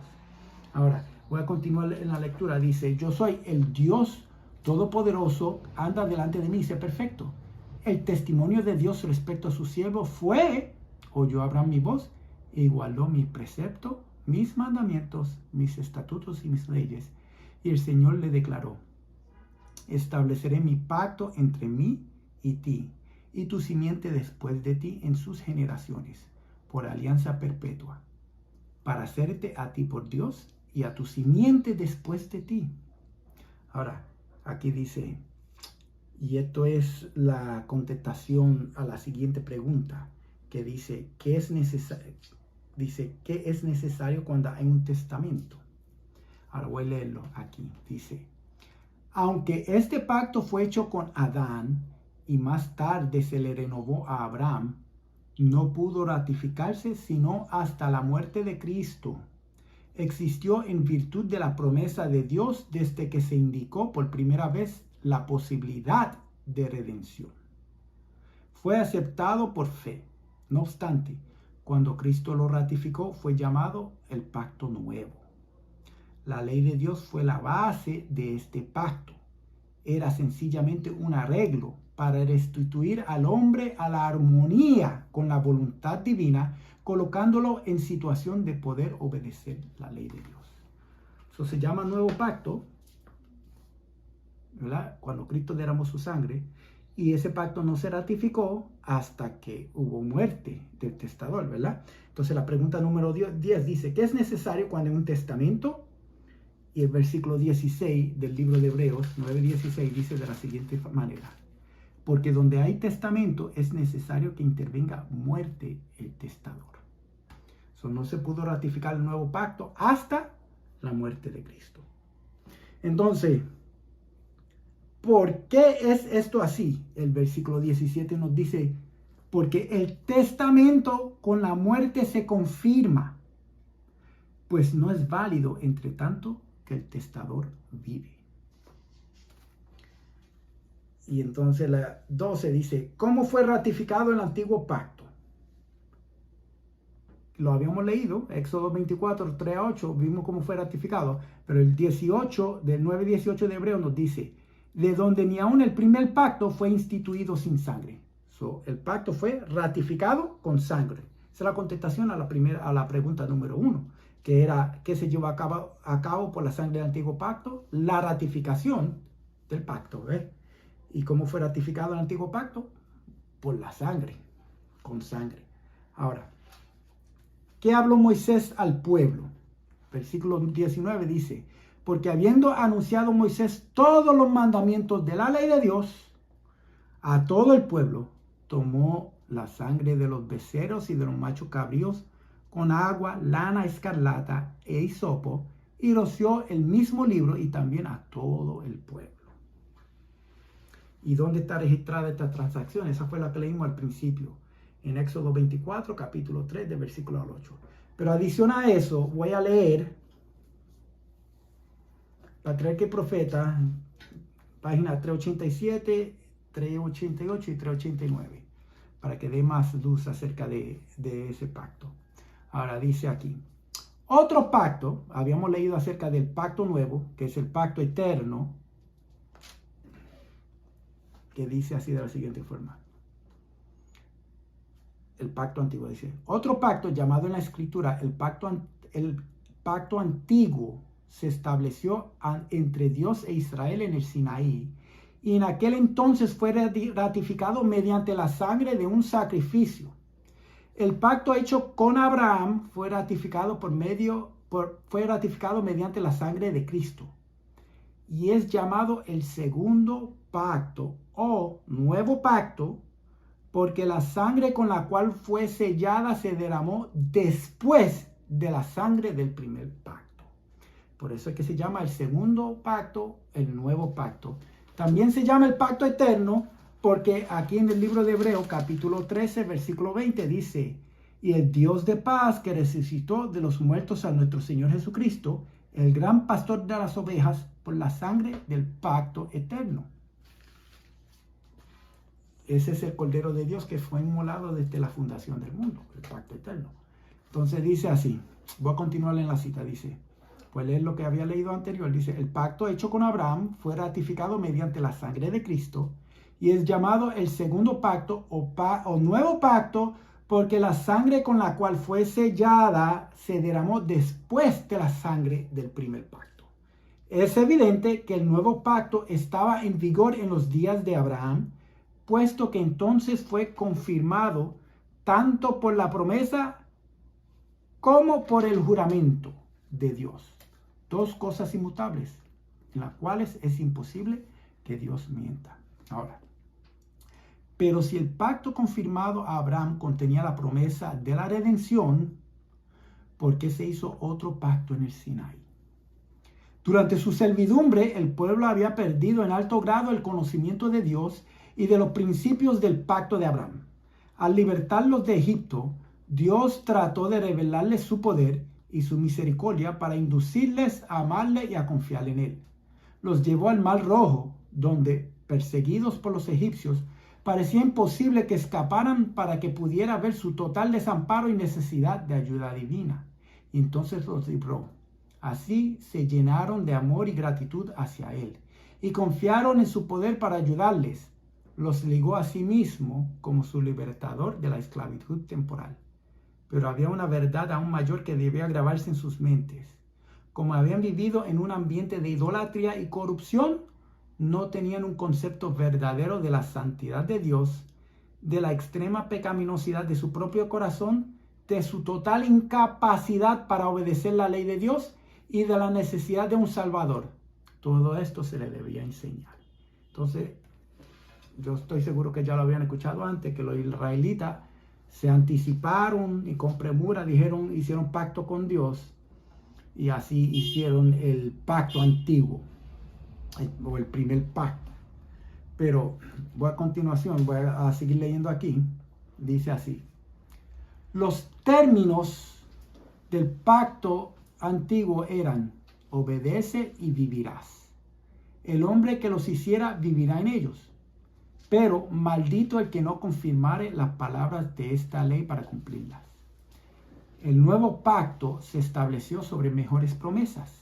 S2: Ahora, voy a continuar en la lectura. Dice: yo soy el Dios Todopoderoso, anda delante de mí y sé perfecto. El testimonio de Dios respecto a su siervo fue: oyó Abraham mi voz e igualó mis preceptos, mis mandamientos, mis estatutos y mis leyes. Y el Señor le declaró: estableceré mi pacto entre mí y ti, y tu simiente después de ti en sus generaciones, por alianza perpetua, para hacerte a ti por Dios y a tu simiente después de ti. Ahora, aquí dice, y esto es la contestación a la siguiente pregunta, que dice, ¿qué es necesario? Dice, ¿qué es necesario cuando hay un testamento? Ahora voy a leerlo aquí. Dice: aunque este pacto fue hecho con Adán y más tarde se le renovó a Abraham, no pudo ratificarse sino hasta la muerte de Cristo. Existió en virtud de la promesa de Dios desde que se indicó por primera vez la posibilidad de redención. Fue aceptado por fe. No obstante, cuando Cristo lo ratificó, fue llamado el pacto nuevo. La ley de Dios fue la base de este pacto. Era sencillamente un arreglo para restituir al hombre a la armonía con la voluntad divina, colocándolo en situación de poder obedecer la ley de Dios. Eso se llama nuevo pacto, ¿verdad? Cuando Cristo derramó su sangre, y ese pacto no se ratificó hasta que hubo muerte del testador, ¿verdad? Entonces la pregunta número 10 dice: ¿qué es necesario cuando hay un testamento? Y el versículo 16 del libro de Hebreos 9:16 dice de la siguiente manera: porque donde hay testamento es necesario que intervenga muerte el testador. No se pudo ratificar el nuevo pacto hasta la muerte de Cristo. Entonces, ¿por qué es esto así? El versículo 17 nos dice: porque el testamento con la muerte se confirma, pues no es válido entre tanto que el testador vive. Y entonces la 12 dice, ¿cómo fue ratificado el antiguo pacto? Lo habíamos leído, Éxodo 24, 3 a 8, vimos cómo fue ratificado, pero el 18, del 9-18 de Hebreo nos dice, de donde ni aun el primer pacto fue instituido sin sangre. El pacto fue ratificado con sangre. Esa es la contestación a la pregunta número 1, que era, ¿qué se llevó a cabo por la sangre del antiguo pacto? La ratificación del pacto, ¿ves? ¿Y cómo fue ratificado el antiguo pacto? Por la sangre, con sangre. Ahora, ¿qué habló Moisés al pueblo? Versículo 19 dice, porque habiendo anunciado Moisés todos los mandamientos de la ley de Dios a todo el pueblo, tomó la sangre de los becerros y de los machos cabríos con agua, lana escarlata e hisopo y roció el mismo libro y también a todo el pueblo. ¿Y dónde está registrada esta transacción? Esa fue la que leímos al principio, en Éxodo 24, capítulo 3, de versículo al 8. Pero adicional a eso, voy a leer Patriarca y Profeta, página 387, 388 y 389, para que dé más luz acerca de ese pacto. Ahora dice aquí, otro pacto, habíamos leído acerca del pacto nuevo, que es el pacto eterno, que dice así de la siguiente forma. El pacto antiguo dice, otro pacto llamado en la escritura el pacto antiguo se estableció entre Dios e Israel en el Sinaí, y en aquel entonces fue ratificado mediante la sangre de un sacrificio. El pacto hecho con Abraham fue ratificado mediante la sangre de Cristo, y es llamado el segundo pacto o nuevo pacto, porque la sangre con la cual fue sellada se derramó después de la sangre del primer pacto. Por eso es que se llama el segundo pacto, el nuevo pacto. También se llama el pacto eterno, porque aquí en el libro de Hebreo, capítulo 13, versículo 20, dice, y el Dios de paz que resucitó de los muertos a nuestro Señor Jesucristo, el gran pastor de las ovejas, por la sangre del pacto eterno. Ese es el Cordero de Dios que fue inmolado desde la fundación del mundo, el pacto eterno. Entonces dice así, voy a continuar en la cita, dice, pues leer lo que había leído anterior, dice, el pacto hecho con Abraham fue ratificado mediante la sangre de Cristo y es llamado el segundo pacto o nuevo pacto, porque la sangre con la cual fue sellada se derramó después de la sangre del primer pacto. Es evidente que el nuevo pacto estaba en vigor en los días de Abraham, puesto que entonces fue confirmado tanto por la promesa como por el juramento de Dios. Dos cosas inmutables, en las cuales es imposible que Dios mienta. Ahora, pero si el pacto confirmado a Abraham contenía la promesa de la redención, ¿por qué se hizo otro pacto en el Sinaí? Durante su servidumbre, el pueblo había perdido en alto grado el conocimiento de Dios y de los principios del pacto de Abraham. Al libertarlos de Egipto, Dios trató de revelarles su poder y su misericordia para inducirles a amarle y a confiar en él. Los llevó al Mar Rojo, donde, perseguidos por los egipcios, parecía imposible que escaparan para que pudiera ver su total desamparo y necesidad de ayuda divina. Y entonces los libró. Así se llenaron de amor y gratitud hacia él y confiaron en su poder para ayudarles. Los ligó a sí mismo como su libertador de la esclavitud temporal. Pero había una verdad aún mayor que debía grabarse en sus mentes. Como habían vivido en un ambiente de idolatría y corrupción, no tenían un concepto verdadero de la santidad de Dios, de la extrema pecaminosidad de su propio corazón, de su total incapacidad para obedecer la ley de Dios y de la necesidad de un Salvador. Todo esto se le debía enseñar. Entonces, yo estoy seguro que ya lo habían escuchado antes, que los israelitas se anticiparon y con premura hicieron pacto con Dios y así hicieron el pacto antiguo o el primer pacto. Pero a continuación voy a seguir leyendo aquí dice así: los términos del pacto antiguo eran: obedece y vivirás. El hombre que los hiciera vivirá en ellos. Pero maldito el que no confirmare las palabras de esta ley para cumplirlas. El nuevo pacto se estableció sobre mejores promesas: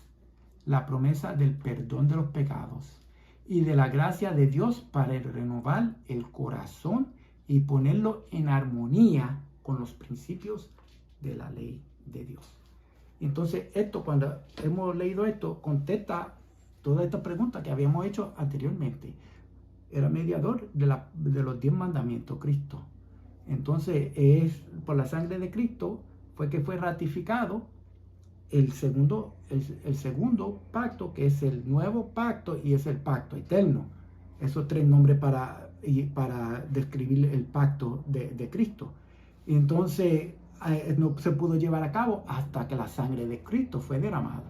S2: la promesa del perdón de los pecados y de la gracia de Dios para renovar el corazón y ponerlo en armonía con los principios de la ley de Dios. Entonces, esto, cuando hemos leído esto, contesta toda esta pregunta que habíamos hecho anteriormente. Era mediador de los 10 mandamientos, Cristo. Entonces, es por la sangre de Cristo fue que fue ratificado el segundo pacto, que es el nuevo pacto y es el pacto eterno. Esos 3 nombres para describir el pacto de Cristo. Y entonces no se pudo llevar a cabo hasta que la sangre de Cristo fue derramada.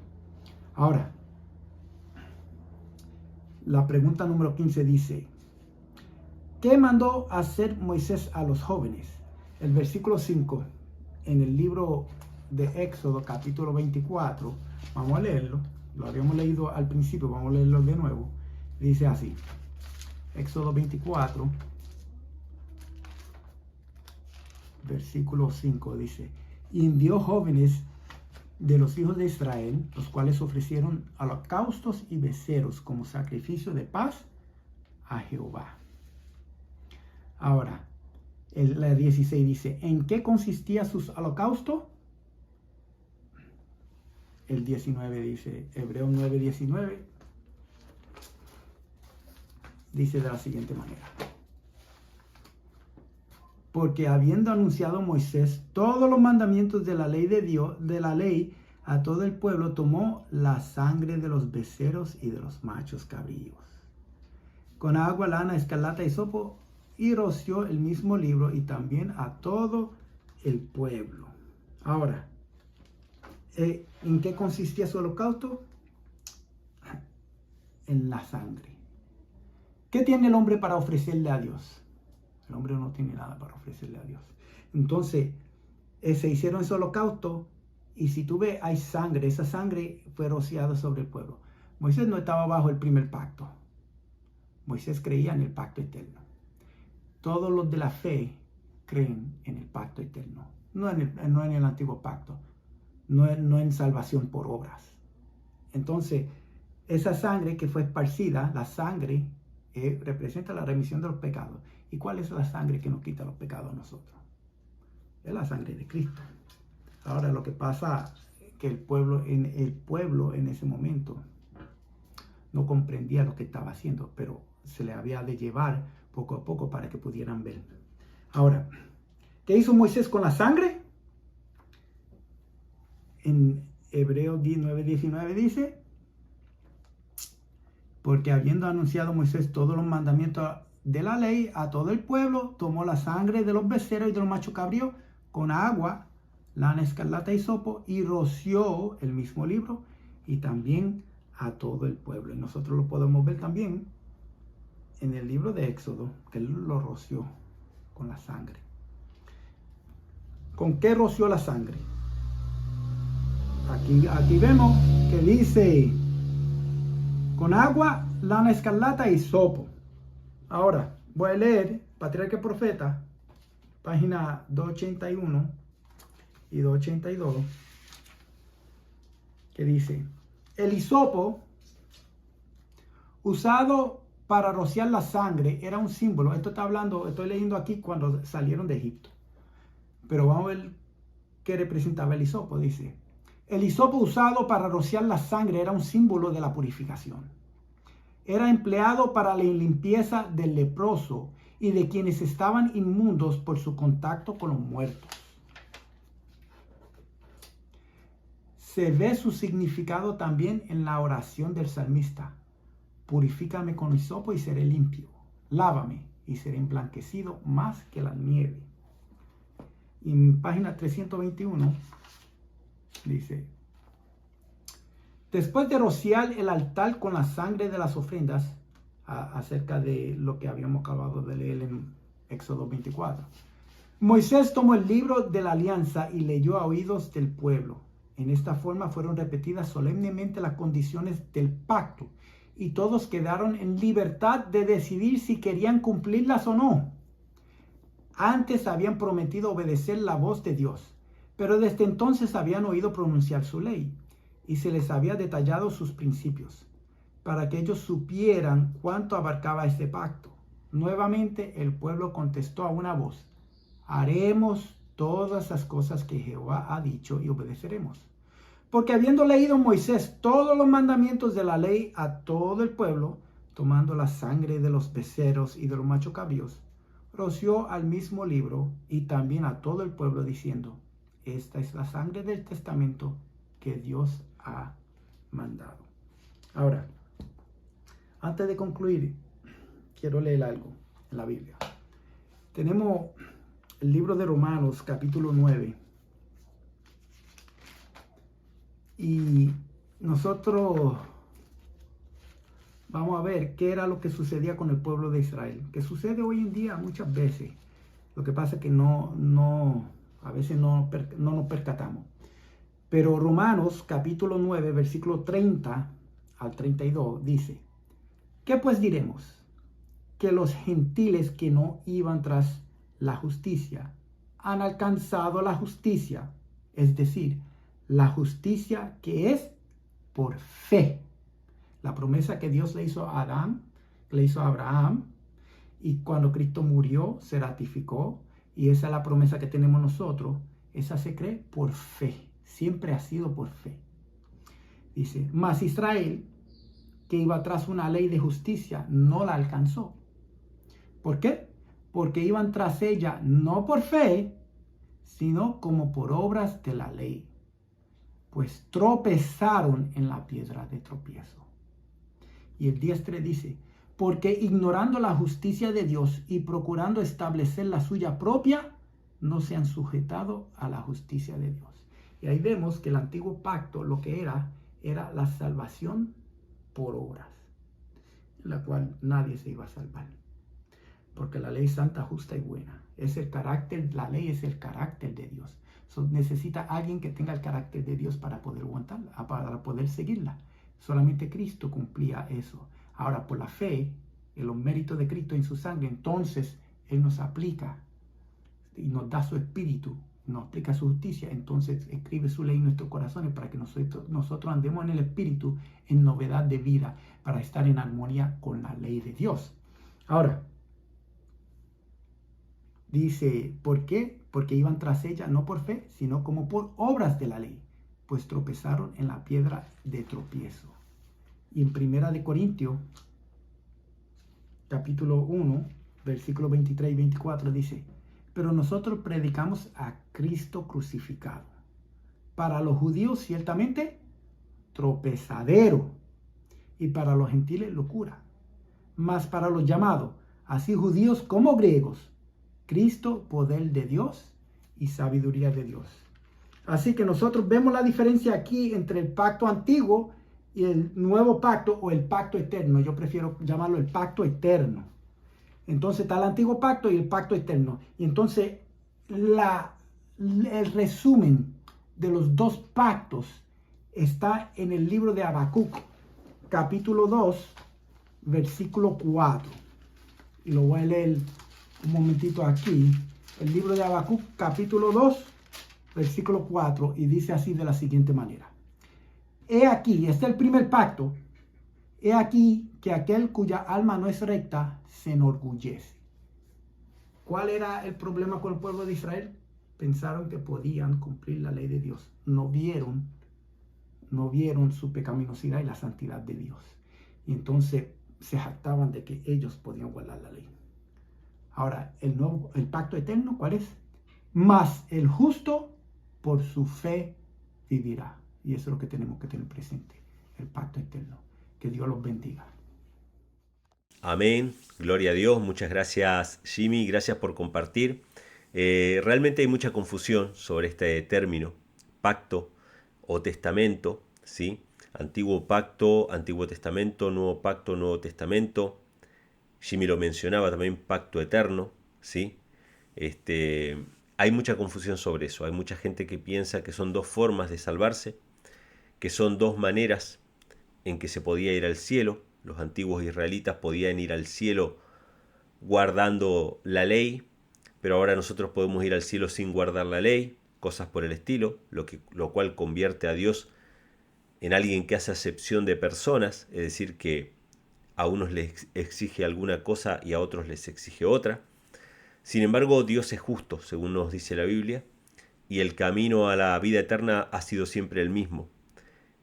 S2: Ahora, la pregunta número 15 dice: ¿qué mandó hacer Moisés a los jóvenes? El versículo 5 en el libro de Éxodo, capítulo 24, vamos a leerlo. Lo habíamos leído al principio, vamos a leerlo de nuevo. Dice así: Éxodo 24, versículo 5 dice: y envió jóvenes de los hijos de Israel, los cuales ofrecieron holocaustos y becerros como sacrificio de paz a Jehová. Ahora, la 16 dice: ¿en qué consistía sus holocaustos? El 19 dice, Hebreos 9:19, dice de la siguiente manera: porque habiendo anunciado Moisés todos los mandamientos de la ley de Dios, de la ley a todo el pueblo, tomó la sangre de los becerros y de los machos cabríos, con agua, lana, escarlata y hisopo, y roció el mismo libro y también a todo el pueblo. Ahora, ¿en qué consistía su holocausto? En la sangre. ¿Qué tiene el hombre para ofrecerle a Dios? El hombre no tiene nada para ofrecerle a Dios. Entonces, se hicieron ese holocausto, y si tú ves, hay sangre. Esa sangre fue rociada sobre el pueblo. Moisés no estaba bajo el primer pacto. Moisés creía en el pacto eterno. Todos los de la fe creen en el pacto eterno. No en el antiguo pacto. No en salvación por obras. Entonces, esa sangre que fue esparcida, la sangre representa la remisión de los pecados. ¿Y cuál es la sangre que nos quita los pecados a nosotros? Es la sangre de Cristo. Ahora, lo que pasa es que el pueblo en ese momento no comprendía lo que estaba haciendo, pero se le había de llevar poco a poco para que pudieran ver. Ahora, ¿qué hizo Moisés con la sangre? En Hebreos 9:19 dice: porque habiendo anunciado Moisés todos los mandamientos de la ley a todo el pueblo, tomó la sangre de los becerros y de los machos cabríos con agua, lana, escarlata y hisopo, y roció el mismo libro y también a todo el pueblo. Y nosotros lo podemos ver también en el libro de Éxodo, que él lo roció con la sangre. ¿Con qué roció la sangre? Aquí vemos que dice: con agua, lana, escarlata y hisopo. Ahora, voy a leer Patriarca y Profeta, página 281 y 282, que dice: el hisopo usado para rociar la sangre era un símbolo. Esto está hablando, estoy leyendo aquí cuando salieron de Egipto. Pero vamos a ver qué representaba el hisopo. Dice: el hisopo usado para rociar la sangre era un símbolo de la purificación. Era empleado para la limpieza del leproso y de quienes estaban inmundos por su contacto con los muertos. Se ve su significado también en la oración del salmista: purifícame con hisopo y seré limpio, lávame y seré emblanquecido más que la nieve. Y en página 321 dice: después de rociar el altar con la sangre de las ofrendas, acerca de lo que habíamos acabado de leer en Éxodo 24, Moisés tomó el libro de la alianza y leyó a oídos del pueblo. En esta forma fueron repetidas solemnemente las condiciones del pacto y todos quedaron en libertad de decidir si querían cumplirlas o no. Antes habían prometido obedecer la voz de Dios, pero desde entonces habían oído pronunciar su ley y se les había detallado sus principios, para que ellos supieran cuánto abarcaba este pacto. Nuevamente el pueblo contestó a una voz: haremos todas las cosas que Jehová ha dicho y obedeceremos. Porque habiendo leído Moisés todos los mandamientos de la ley a todo el pueblo, tomando la sangre de los becerros y de los machos cabríos, roció al mismo libro y también a todo el pueblo, diciendo: esta es la sangre del testamento que Dios ha mandado. Ahora, antes de concluir, quiero leer algo en la Biblia. Tenemos el libro de Romanos, capítulo 9. Y nosotros vamos a ver qué era lo que sucedía con el pueblo de Israel. Que sucede hoy en día muchas veces. Lo que pasa es que a veces no nos percatamos. Pero Romanos, capítulo 9, versículo 30 al 32, dice: ¿qué pues diremos? Que los gentiles que no iban tras la justicia han alcanzado la justicia, es decir, la justicia que es por fe. La promesa que Dios le hizo a Adán, le hizo a Abraham, y cuando Cristo murió se ratificó, y esa es la promesa que tenemos nosotros. Esa se cree por fe, siempre ha sido por fe. Dice: mas Israel, que iba tras una ley de justicia, no la alcanzó. ¿Por qué? Porque iban tras ella no por fe, sino como por obras de la ley, pues tropezaron en la piedra de tropiezo. Y el 10:3 dice: porque ignorando la justicia de Dios y procurando establecer la suya propia, no se han sujetado a la justicia de Dios. Y ahí vemos que el antiguo pacto lo que era la salvación por obras, en la cual nadie se iba a salvar. Porque la ley santa, justa y buena es el carácter, la ley es el carácter de Dios. Necesita alguien que tenga el carácter de Dios para poder aguantarla, para poder seguirla. Solamente Cristo cumplía eso. Ahora, por la fe, en los méritos de Cristo en su sangre, entonces Él nos aplica y nos da su espíritu, nos aplica su justicia. Entonces escribe su ley en nuestros corazones para que nosotros andemos en el espíritu, en novedad de vida, para estar en armonía con la ley de Dios. Ahora, dice: ¿por qué? Porque iban tras ella no por fe, sino como por obras de la ley, pues tropezaron en la piedra de tropiezo. Y en 1 Corintios, capítulo 1, versículos 23 y 24 dice: pero nosotros predicamos a Cristo crucificado, para los judíos ciertamente tropezadero, y para los gentiles locura, mas para los llamados, así judíos como griegos, Cristo, poder de Dios y sabiduría de Dios. Así que nosotros vemos la diferencia aquí entre el pacto antiguo y el nuevo pacto, o el pacto eterno. Yo prefiero llamarlo el pacto eterno. Entonces está el antiguo pacto y el pacto eterno. Y entonces el resumen de los dos pactos está en el libro de Habacuc, capítulo 2, versículo 4. Y lo voy a leer un momentito aquí. El libro de Habacuc, capítulo 2, versículo 4, y dice así de la siguiente manera: he aquí, este es el primer pacto, he aquí que aquel cuya alma no es recta se enorgullece. ¿Cuál era el problema con el pueblo de Israel? Pensaron que podían cumplir la ley de Dios. No vieron su pecaminosidad y la santidad de Dios. Y entonces se jactaban de que ellos podían guardar la ley. Ahora, el pacto eterno, ¿cuál es? Mas el justo por su fe vivirá. Y eso es lo que tenemos que tener presente, el pacto eterno. Que Dios los bendiga.
S1: Amén, gloria a Dios. Muchas gracias, Jimmy, gracias por compartir. Realmente hay mucha confusión sobre este término, pacto o testamento, ¿sí? Antiguo pacto, Antiguo Testamento, Nuevo Pacto, Nuevo Testamento. Jimmy lo mencionaba también, pacto eterno, ¿sí? Este, hay mucha confusión sobre eso. Hay mucha gente que piensa que son dos formas de salvarse, que son dos maneras en que se podía ir al cielo. Los antiguos israelitas podían ir al cielo guardando la ley, pero ahora nosotros podemos ir al cielo sin guardar la ley, cosas por el estilo, lo cual convierte a Dios en alguien que hace acepción de personas, es decir, que a unos les exige alguna cosa y a otros les exige otra. Sin embargo, Dios es justo, según nos dice la Biblia, y el camino a la vida eterna ha sido siempre el mismo,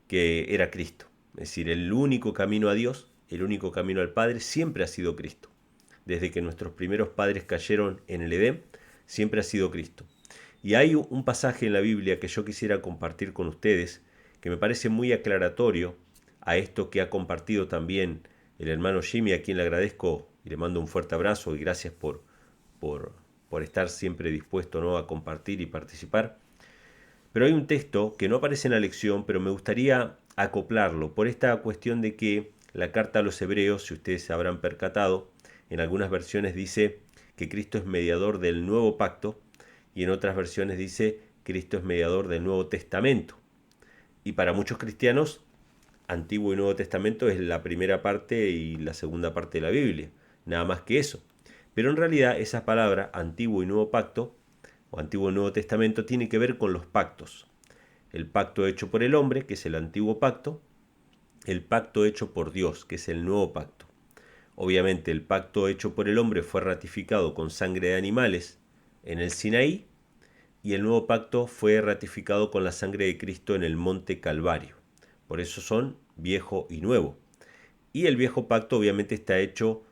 S1: que era Cristo. Es decir, el único camino a Dios, el único camino al Padre, siempre ha sido Cristo. Desde que nuestros primeros padres cayeron en el Edén, siempre ha sido Cristo. Y hay un pasaje en la Biblia que yo quisiera compartir con ustedes, que me parece muy aclaratorio a esto que ha compartido también el hermano Jimmy, a quien le agradezco y le mando un fuerte abrazo y gracias por estar siempre dispuesto, ¿no?, a compartir y participar. Pero hay un texto que no aparece en la lección, pero me gustaría acoplarlo por esta cuestión de que la carta a los hebreos, si ustedes se habrán percatado, en algunas versiones dice que Cristo es mediador del nuevo pacto y en otras versiones dice Cristo es mediador del Nuevo Testamento. Y para muchos cristianos, Antiguo y Nuevo Testamento es la primera parte y la segunda parte de la Biblia, nada más que eso. Pero en realidad esa palabra, Antiguo y Nuevo Pacto, o Antiguo y Nuevo Testamento, tiene que ver con los pactos. El pacto hecho por el hombre, que es el Antiguo Pacto, el pacto hecho por Dios, que es el Nuevo Pacto. Obviamente el pacto hecho por el hombre fue ratificado con sangre de animales en el Sinaí, y el nuevo pacto fue ratificado con la sangre de Cristo en el monte Calvario. Por eso son viejo y nuevo. Y el viejo pacto obviamente está hecho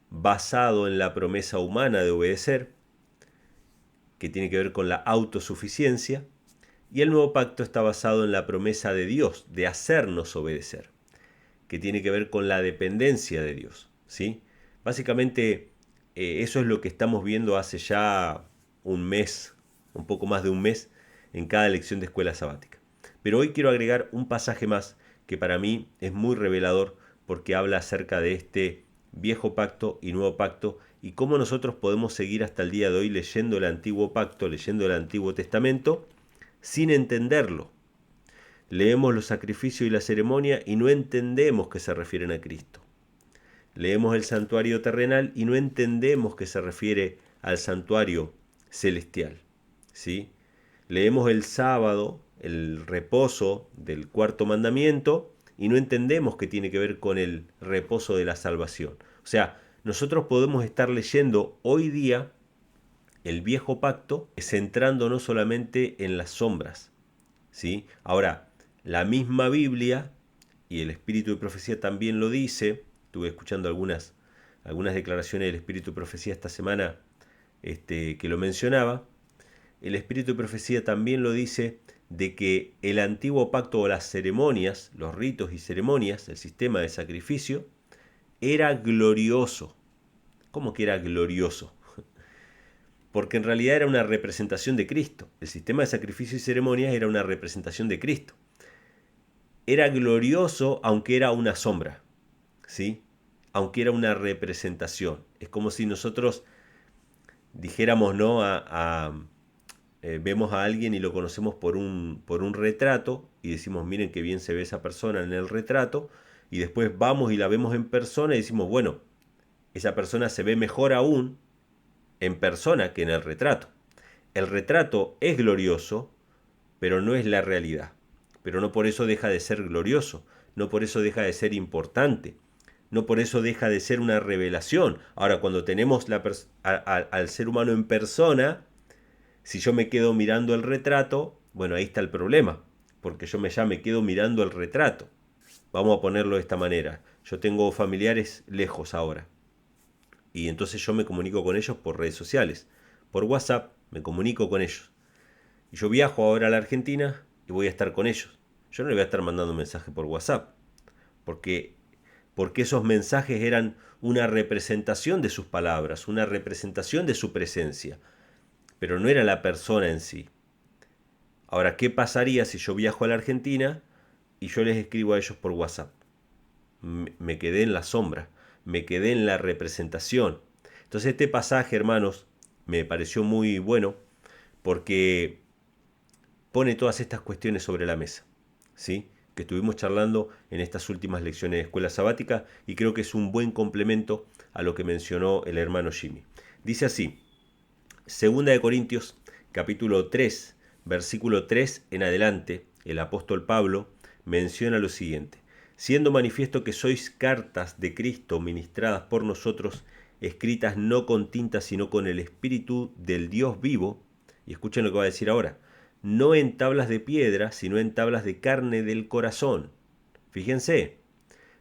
S1: basado en la promesa humana de obedecer, que tiene que ver con la autosuficiencia, y el nuevo pacto está basado en la promesa de Dios de hacernos obedecer, que tiene que ver con la dependencia de Dios, ¿sí? Básicamente eso es lo que estamos viendo hace ya un mes, un poco más de un mes, en cada lección de escuela sabática. Pero hoy quiero agregar un pasaje más que para mí es muy revelador porque habla acerca de este viejo pacto y nuevo pacto y cómo nosotros podemos seguir hasta el día de hoy leyendo el antiguo pacto, leyendo el Antiguo Testamento, sin entenderlo. Leemos los sacrificios y la ceremonia y no entendemos que se refieren a Cristo. Leemos el santuario terrenal y no entendemos que se refiere al santuario celestial, ¿sí? Leemos el sábado, el reposo del cuarto mandamiento, y no entendemos que tiene que ver con el reposo de la salvación. O sea, nosotros podemos estar leyendo hoy día el viejo pacto centrándonos solamente en las sombras, ¿sí? Ahora, la misma Biblia y el Espíritu de Profecía también lo dice. Estuve escuchando algunas declaraciones del Espíritu de Profecía esta semana que lo mencionaba. El Espíritu de Profecía también lo dice de que el antiguo pacto o las ceremonias, los ritos y ceremonias, el sistema de sacrificio, era glorioso. ¿Cómo que era glorioso? Porque en realidad era una representación de Cristo. El sistema de sacrificio y ceremonias era una representación de Cristo. Era glorioso aunque era una sombra, ¿sí? Aunque era una representación. Es como si nosotros dijéramos, ¿no? Vemos a alguien y lo conocemos por un retrato y decimos, miren qué bien se ve esa persona en el retrato, y después vamos y la vemos en persona y decimos, bueno, esa persona se ve mejor aún en persona que en el retrato. El retrato es glorioso, pero no es la realidad. Pero no por eso deja de ser glorioso, no por eso deja de ser importante, no por eso deja de ser una revelación. Ahora, cuando tenemos al ser humano en persona, si yo me quedo mirando el retrato, bueno, ahí está el problema, porque yo ya me quedo mirando el retrato. Vamos a ponerlo de esta manera. Yo tengo familiares lejos ahora, y entonces yo me comunico con ellos por redes sociales. Por WhatsApp me comunico con ellos. Y yo viajo ahora a la Argentina y voy a estar con ellos. Yo no le voy a estar mandando un mensaje por WhatsApp, porque, porque esos mensajes eran una representación de sus palabras, una representación de su presencia, pero no era la persona en sí. Ahora, ¿qué pasaría si yo viajo a la Argentina y yo les escribo a ellos por WhatsApp? Me quedé en la sombra, me quedé en la representación. Entonces este pasaje, hermanos, me pareció muy bueno porque pone todas estas cuestiones sobre la mesa, ¿sí? Que estuvimos charlando en estas últimas lecciones de escuela sabática y creo que es un buen complemento a lo que mencionó el hermano Jimmy. Dice así, 2 Corintios capítulo 3, versículo 3 en adelante, el apóstol Pablo menciona lo siguiente: siendo manifiesto que sois cartas de Cristo ministradas por nosotros, escritas no con tinta sino con el Espíritu del Dios vivo, y escuchen lo que va a decir ahora, no en tablas de piedra, sino en tablas de carne del corazón. Fíjense,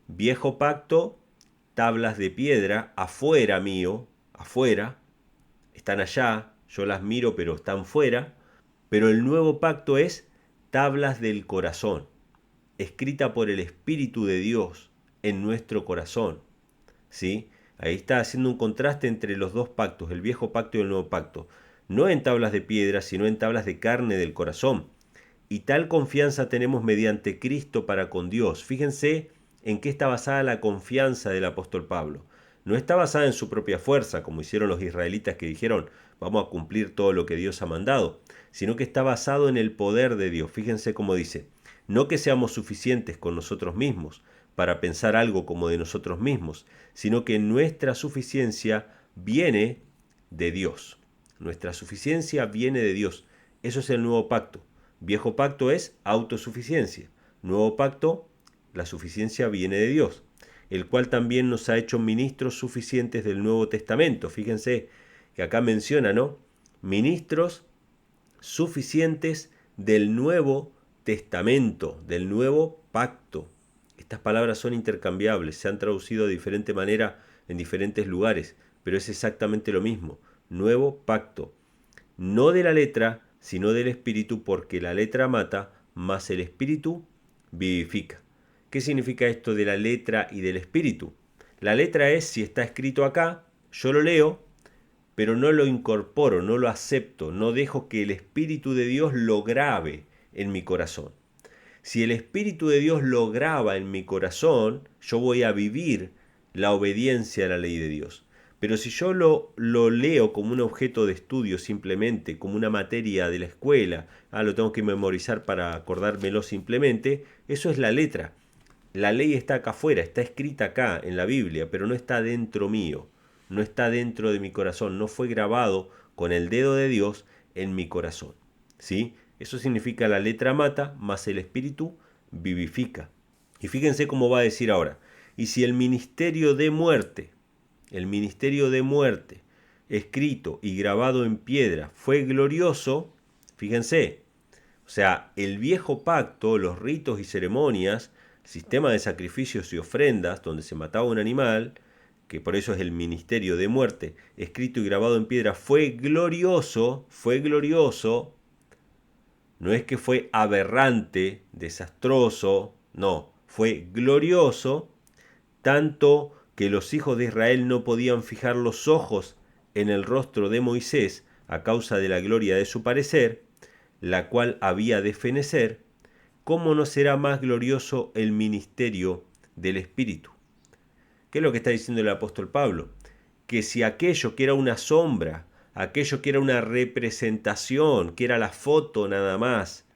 S1: viejo pacto, tablas de piedra, afuera mío, afuera, están allá, yo las miro pero están fuera, pero el nuevo pacto es tablas del corazón, escrita por el Espíritu de Dios en nuestro corazón. ¿Sí? Ahí está haciendo un contraste entre los dos pactos, el viejo pacto y el nuevo pacto. No en tablas de piedra, sino en tablas de carne del corazón. Y tal confianza tenemos mediante Cristo para con Dios. Fíjense en qué está basada la confianza del apóstol Pablo. No está basada en su propia fuerza, como hicieron los israelitas que dijeron, vamos a cumplir todo lo que Dios ha mandado, sino que está basado en el poder de Dios. Fíjense cómo dice, no que seamos suficientes con nosotros mismos para pensar algo como de nosotros mismos, sino que nuestra suficiencia viene de Dios. Nuestra suficiencia viene de Dios. Eso es el nuevo pacto. Viejo pacto es autosuficiencia. Nuevo pacto, la suficiencia viene de Dios, el cual también nos ha hecho ministros suficientes del Nuevo Testamento. Fíjense que acá menciona, ¿no? Ministros suficientes del Nuevo Testamento, del Nuevo Pacto. Estas palabras son intercambiables, se han traducido de diferente manera en diferentes lugares, pero es exactamente lo mismo. Nuevo Pacto. No de la letra, sino del Espíritu, porque la letra mata, mas el Espíritu vivifica. ¿Qué significa esto de la letra y del Espíritu? La letra es, si está escrito acá, yo lo leo, pero no lo incorporo, no lo acepto, no dejo que el Espíritu de Dios lo grabe en mi corazón. Si el Espíritu de Dios lo graba en mi corazón, yo voy a vivir la obediencia a la ley de Dios. Pero si yo lo leo como un objeto de estudio simplemente, como una materia de la escuela, lo tengo que memorizar para acordármelo simplemente, eso es la letra. La ley está acá afuera, está escrita acá en la Biblia, pero no está dentro mío, no está dentro de mi corazón, no fue grabado con el dedo de Dios en mi corazón. ¿Sí? Eso significa la letra mata, mas el Espíritu vivifica. Y fíjense cómo va a decir ahora, y si el ministerio de muerte, escrito y grabado en piedra, fue glorioso, fíjense, o sea, el viejo pacto, los ritos y ceremonias, sistema de sacrificios y ofrendas, donde se mataba un animal, que por eso es el ministerio de muerte, escrito y grabado en piedra, fue glorioso, no es que fue aberrante, desastroso, no, fue glorioso, tanto que los hijos de Israel no podían fijar los ojos en el rostro de Moisés a causa de la gloria de su parecer, la cual había de fenecer, ¿cómo no será más glorioso el ministerio del Espíritu? ¿Qué es lo que está diciendo el apóstol Pablo? Que si aquello que era una sombra, aquello que era una representación, que era la foto nada más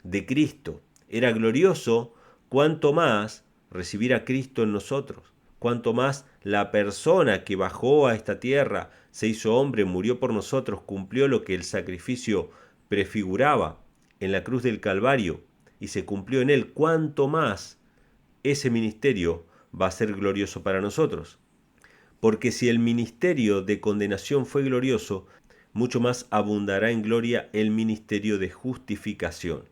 S1: de Cristo, era glorioso, cuanto más recibir a Cristo en nosotros, cuanto más la persona que bajó a esta tierra, se hizo hombre, murió por nosotros, cumplió lo que el sacrificio prefiguraba en la cruz del Calvario y se cumplió en él, cuanto más ese ministerio va a ser glorioso para nosotros. Porque si el ministerio de condenación fue glorioso, mucho más abundará en gloria el ministerio de justificación.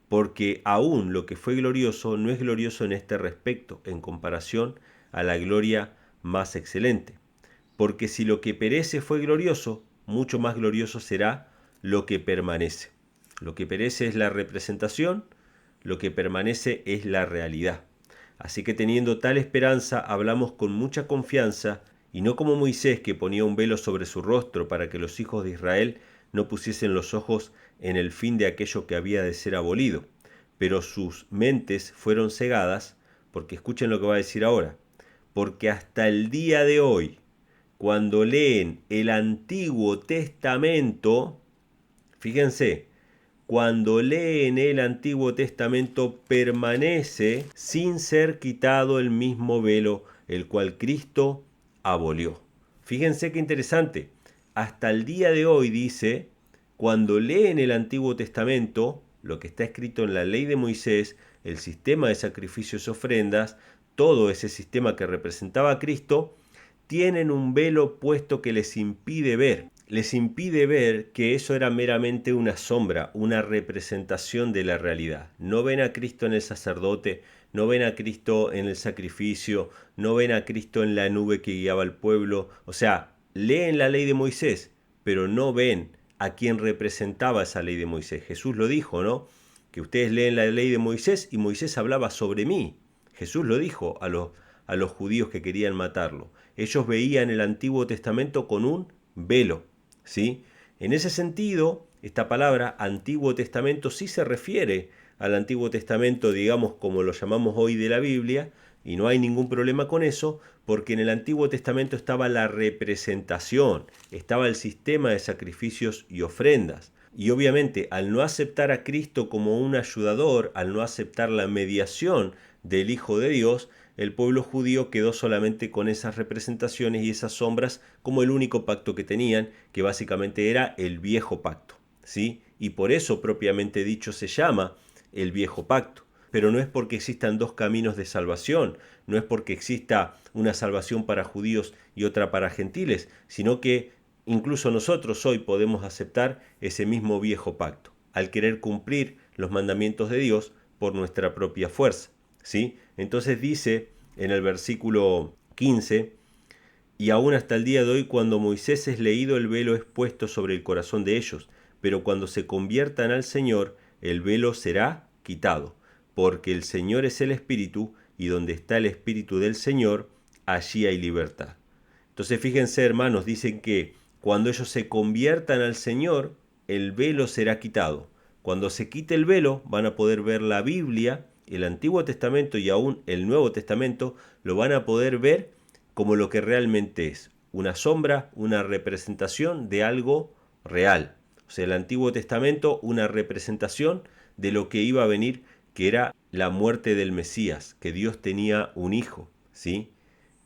S1: Porque aún lo que fue glorioso no es glorioso en este respecto, en comparación a la gloria más excelente. Porque si lo que perece fue glorioso, mucho más glorioso será lo que permanece. Lo que perece es la representación, lo que permanece es la realidad. Así que teniendo tal esperanza, hablamos con mucha confianza, y no como Moisés, que ponía un velo sobre su rostro para que los hijos de Israel no pusiesen los ojos en el fin de aquello que había de ser abolido. Pero sus mentes fueron cegadas, porque escuchen lo que va a decir ahora, porque hasta el día de hoy cuando leen el Antiguo Testamento, fíjense, cuando leen el Antiguo Testamento permanece sin ser quitado el mismo velo, el cual Cristo abolió. Fíjense qué interesante. Hasta el día de hoy dice, cuando leen el Antiguo Testamento, lo que está escrito en la ley de Moisés, el sistema de sacrificios y ofrendas, todo ese sistema que representaba a Cristo, tienen un velo puesto que les impide ver. Les impide ver que eso era meramente una sombra, una representación de la realidad. No ven a Cristo en el sacerdote, no ven a Cristo en el sacrificio, no ven a Cristo en la nube que guiaba al pueblo. O sea, leen la ley de Moisés, pero no ven a quien representaba esa ley de Moisés. Jesús lo dijo, ¿no? Que ustedes leen la ley de Moisés y Moisés hablaba sobre mí. Jesús lo dijo a los judíos que querían matarlo. Ellos veían el Antiguo Testamento con un velo, ¿sí? En ese sentido, esta palabra Antiguo Testamento sí se refiere al Antiguo Testamento, digamos, como lo llamamos hoy de la Biblia, y no hay ningún problema con eso, porque en el Antiguo Testamento estaba la representación, estaba el sistema de sacrificios y ofrendas. Y obviamente, al no aceptar a Cristo como un ayudador, al no aceptar la mediación del Hijo de Dios, el pueblo judío quedó solamente con esas representaciones y esas sombras como el único pacto que tenían, que básicamente era el viejo pacto, ¿sí? Y por eso propiamente dicho se llama el viejo pacto. Pero no es porque existan dos caminos de salvación, no es porque exista una salvación para judíos y otra para gentiles, sino que incluso nosotros hoy podemos aceptar ese mismo viejo pacto, al querer cumplir los mandamientos de Dios por nuestra propia fuerza, ¿sí? Entonces dice en el versículo 15, y aún hasta el día de hoy cuando Moisés es leído el velo es puesto sobre el corazón de ellos, pero cuando se conviertan al Señor el velo será quitado, porque el Señor es el Espíritu y donde está el Espíritu del Señor, allí hay libertad. Entonces fíjense hermanos, dicen que cuando ellos se conviertan al Señor, el velo será quitado. Cuando se quite el velo van a poder ver la Biblia, el Antiguo Testamento y aún el Nuevo Testamento, lo van a poder ver como lo que realmente es, una sombra, una representación de algo real. O sea, el Antiguo Testamento, una representación de lo que iba a venir, que era la muerte del Mesías, que Dios tenía un hijo, ¿sí?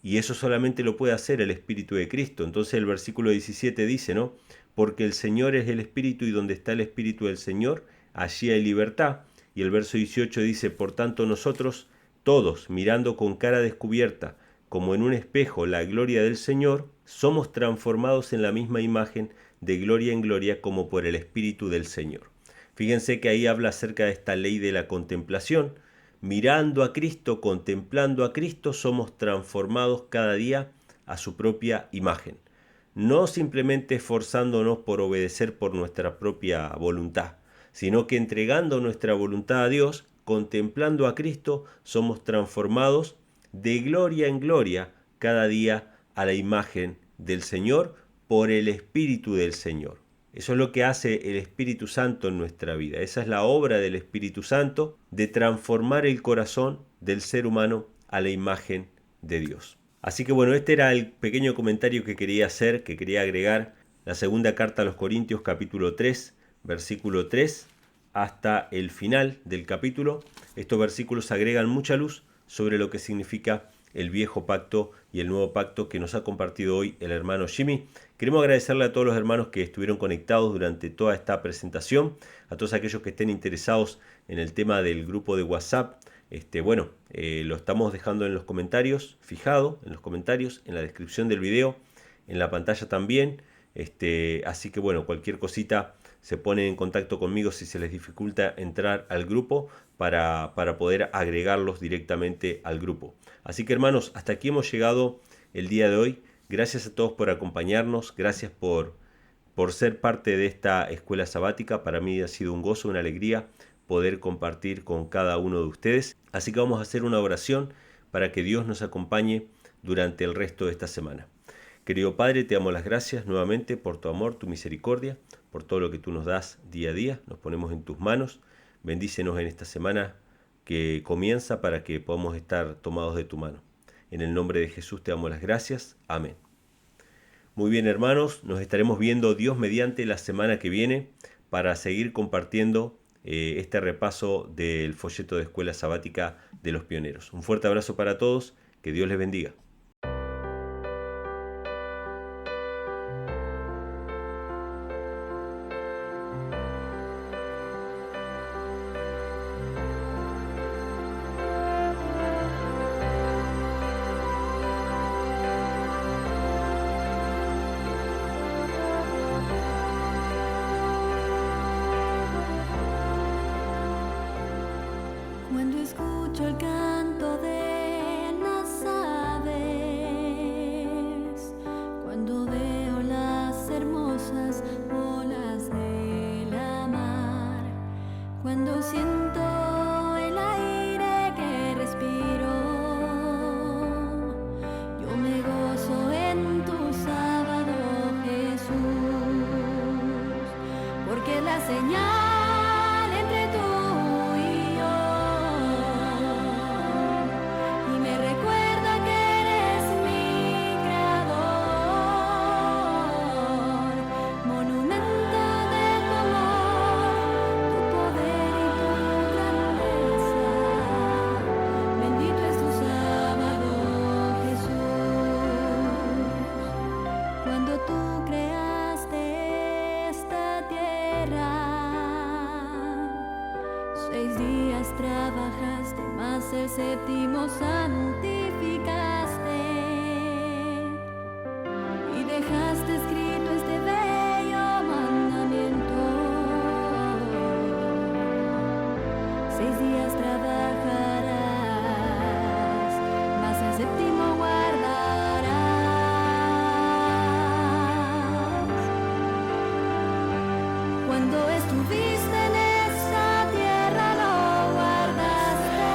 S1: Y eso solamente lo puede hacer el Espíritu de Cristo. Entonces el versículo 17 dice, ¿no? Porque el Señor es el Espíritu y donde está el Espíritu del Señor, allí hay libertad. Y el verso 18 dice, por tanto nosotros todos, mirando con cara descubierta, como en un espejo, la gloria del Señor, somos transformados en la misma imagen de gloria en gloria como por el Espíritu del Señor. Fíjense que ahí habla acerca de esta ley de la contemplación. Mirando a Cristo, contemplando a Cristo, somos transformados cada día a su propia imagen. No simplemente esforzándonos por obedecer por nuestra propia voluntad, sino que entregando nuestra voluntad a Dios, contemplando a Cristo, somos transformados de gloria en gloria cada día a la imagen del Señor por el Espíritu del Señor. Eso es lo que hace el Espíritu Santo en nuestra vida. Esa es la obra del Espíritu Santo de transformar el corazón del ser humano a la imagen de Dios. Así que bueno, este era el pequeño comentario que quería hacer, que quería agregar. La segunda carta a los Corintios, capítulo 3, versículo 3, hasta el final del capítulo. Estos versículos agregan mucha luz sobre lo que significa el viejo pacto y el nuevo pacto que nos ha compartido hoy el hermano Jimmy. Queremos agradecerle a todos los hermanos que estuvieron conectados durante toda esta presentación, a todos aquellos que estén interesados en el tema del grupo de WhatsApp. Lo estamos dejando en los comentarios, fijado en los comentarios, en la descripción del video, en la pantalla también. Así que bueno, cualquier cosita se ponen en contacto conmigo si se les dificulta entrar al grupo para poder agregarlos directamente al grupo. Así que hermanos, hasta aquí hemos llegado el día de hoy. Gracias a todos por acompañarnos, gracias por ser parte de esta escuela sabática. Para mí ha sido un gozo, una alegría poder compartir con cada uno de ustedes. Así que vamos a hacer una oración para que Dios nos acompañe durante el resto de esta semana. Querido Padre, te damos las gracias nuevamente por tu amor, tu misericordia, por todo lo que tú nos das día a día. Nos ponemos en tus manos. Bendícenos en esta semana que comienza para que podamos estar tomados de tu mano. En el nombre de Jesús te damos las gracias. Amén. Muy bien, hermanos, nos estaremos viendo Dios mediante la semana que viene para seguir compartiendo este repaso del folleto de Escuela Sabática de los Pioneros. Un fuerte abrazo para todos, que Dios les bendiga.
S3: Cuando escucho el canto de las aves, cuando veo las hermosas olas de la mar, cuando siento el aire que respiro, yo me gozo en tu sábado, Jesús, porque la señal entre tú y yo. Me recuerda que eres mi creador, monumento de tu amor, tu poder y tu grandeza. Bendito es tu sábado, Jesús. Cuando tú creaste esta tierra, 6 días trabajaste, mas el séptimo santificaste y dejaste escrito este bello mandamiento. 6 días trabajarás, mas el séptimo guardarás. Cuando estuviste en esta tierra lo guardaste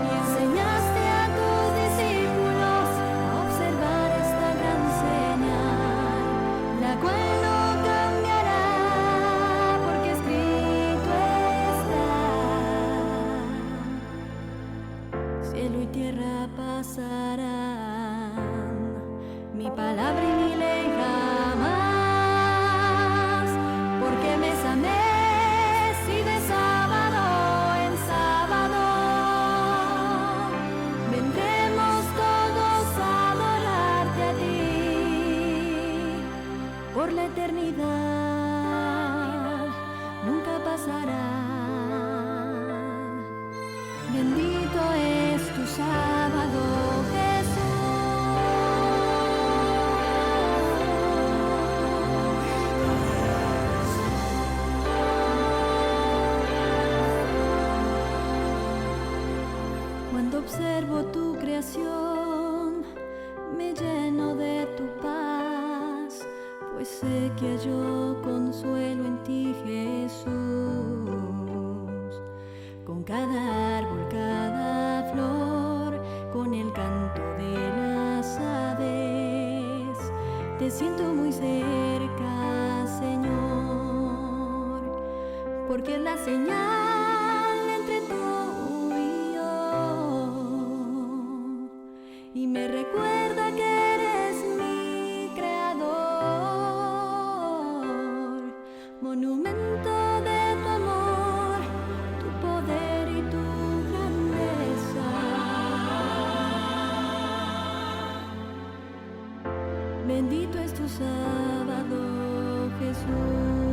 S3: y enseñaste a tus discípulos a observar esta gran señal, la cual no cambiará, porque escrito está. Cielo y tierra pasarán, mi palabra y mi ley jamás, porque mes a mes y de sábado en sábado vendremos todos a adorarte a ti por la eternidad, nunca pasará. Bendito es tu sábado, Cuando observo tu creación, me lleno de tu paz, pues sé que hallo consuelo en ti, Jesús. Con cada árbol, cada flor, con el canto de las aves, te siento muy cerca, Señor, porque es la señal entre tú y yo, y me recuerda que eres mi creador, monumento de tu amor, tu poder y tu grandeza. Bendito es tu sábado, Jesús.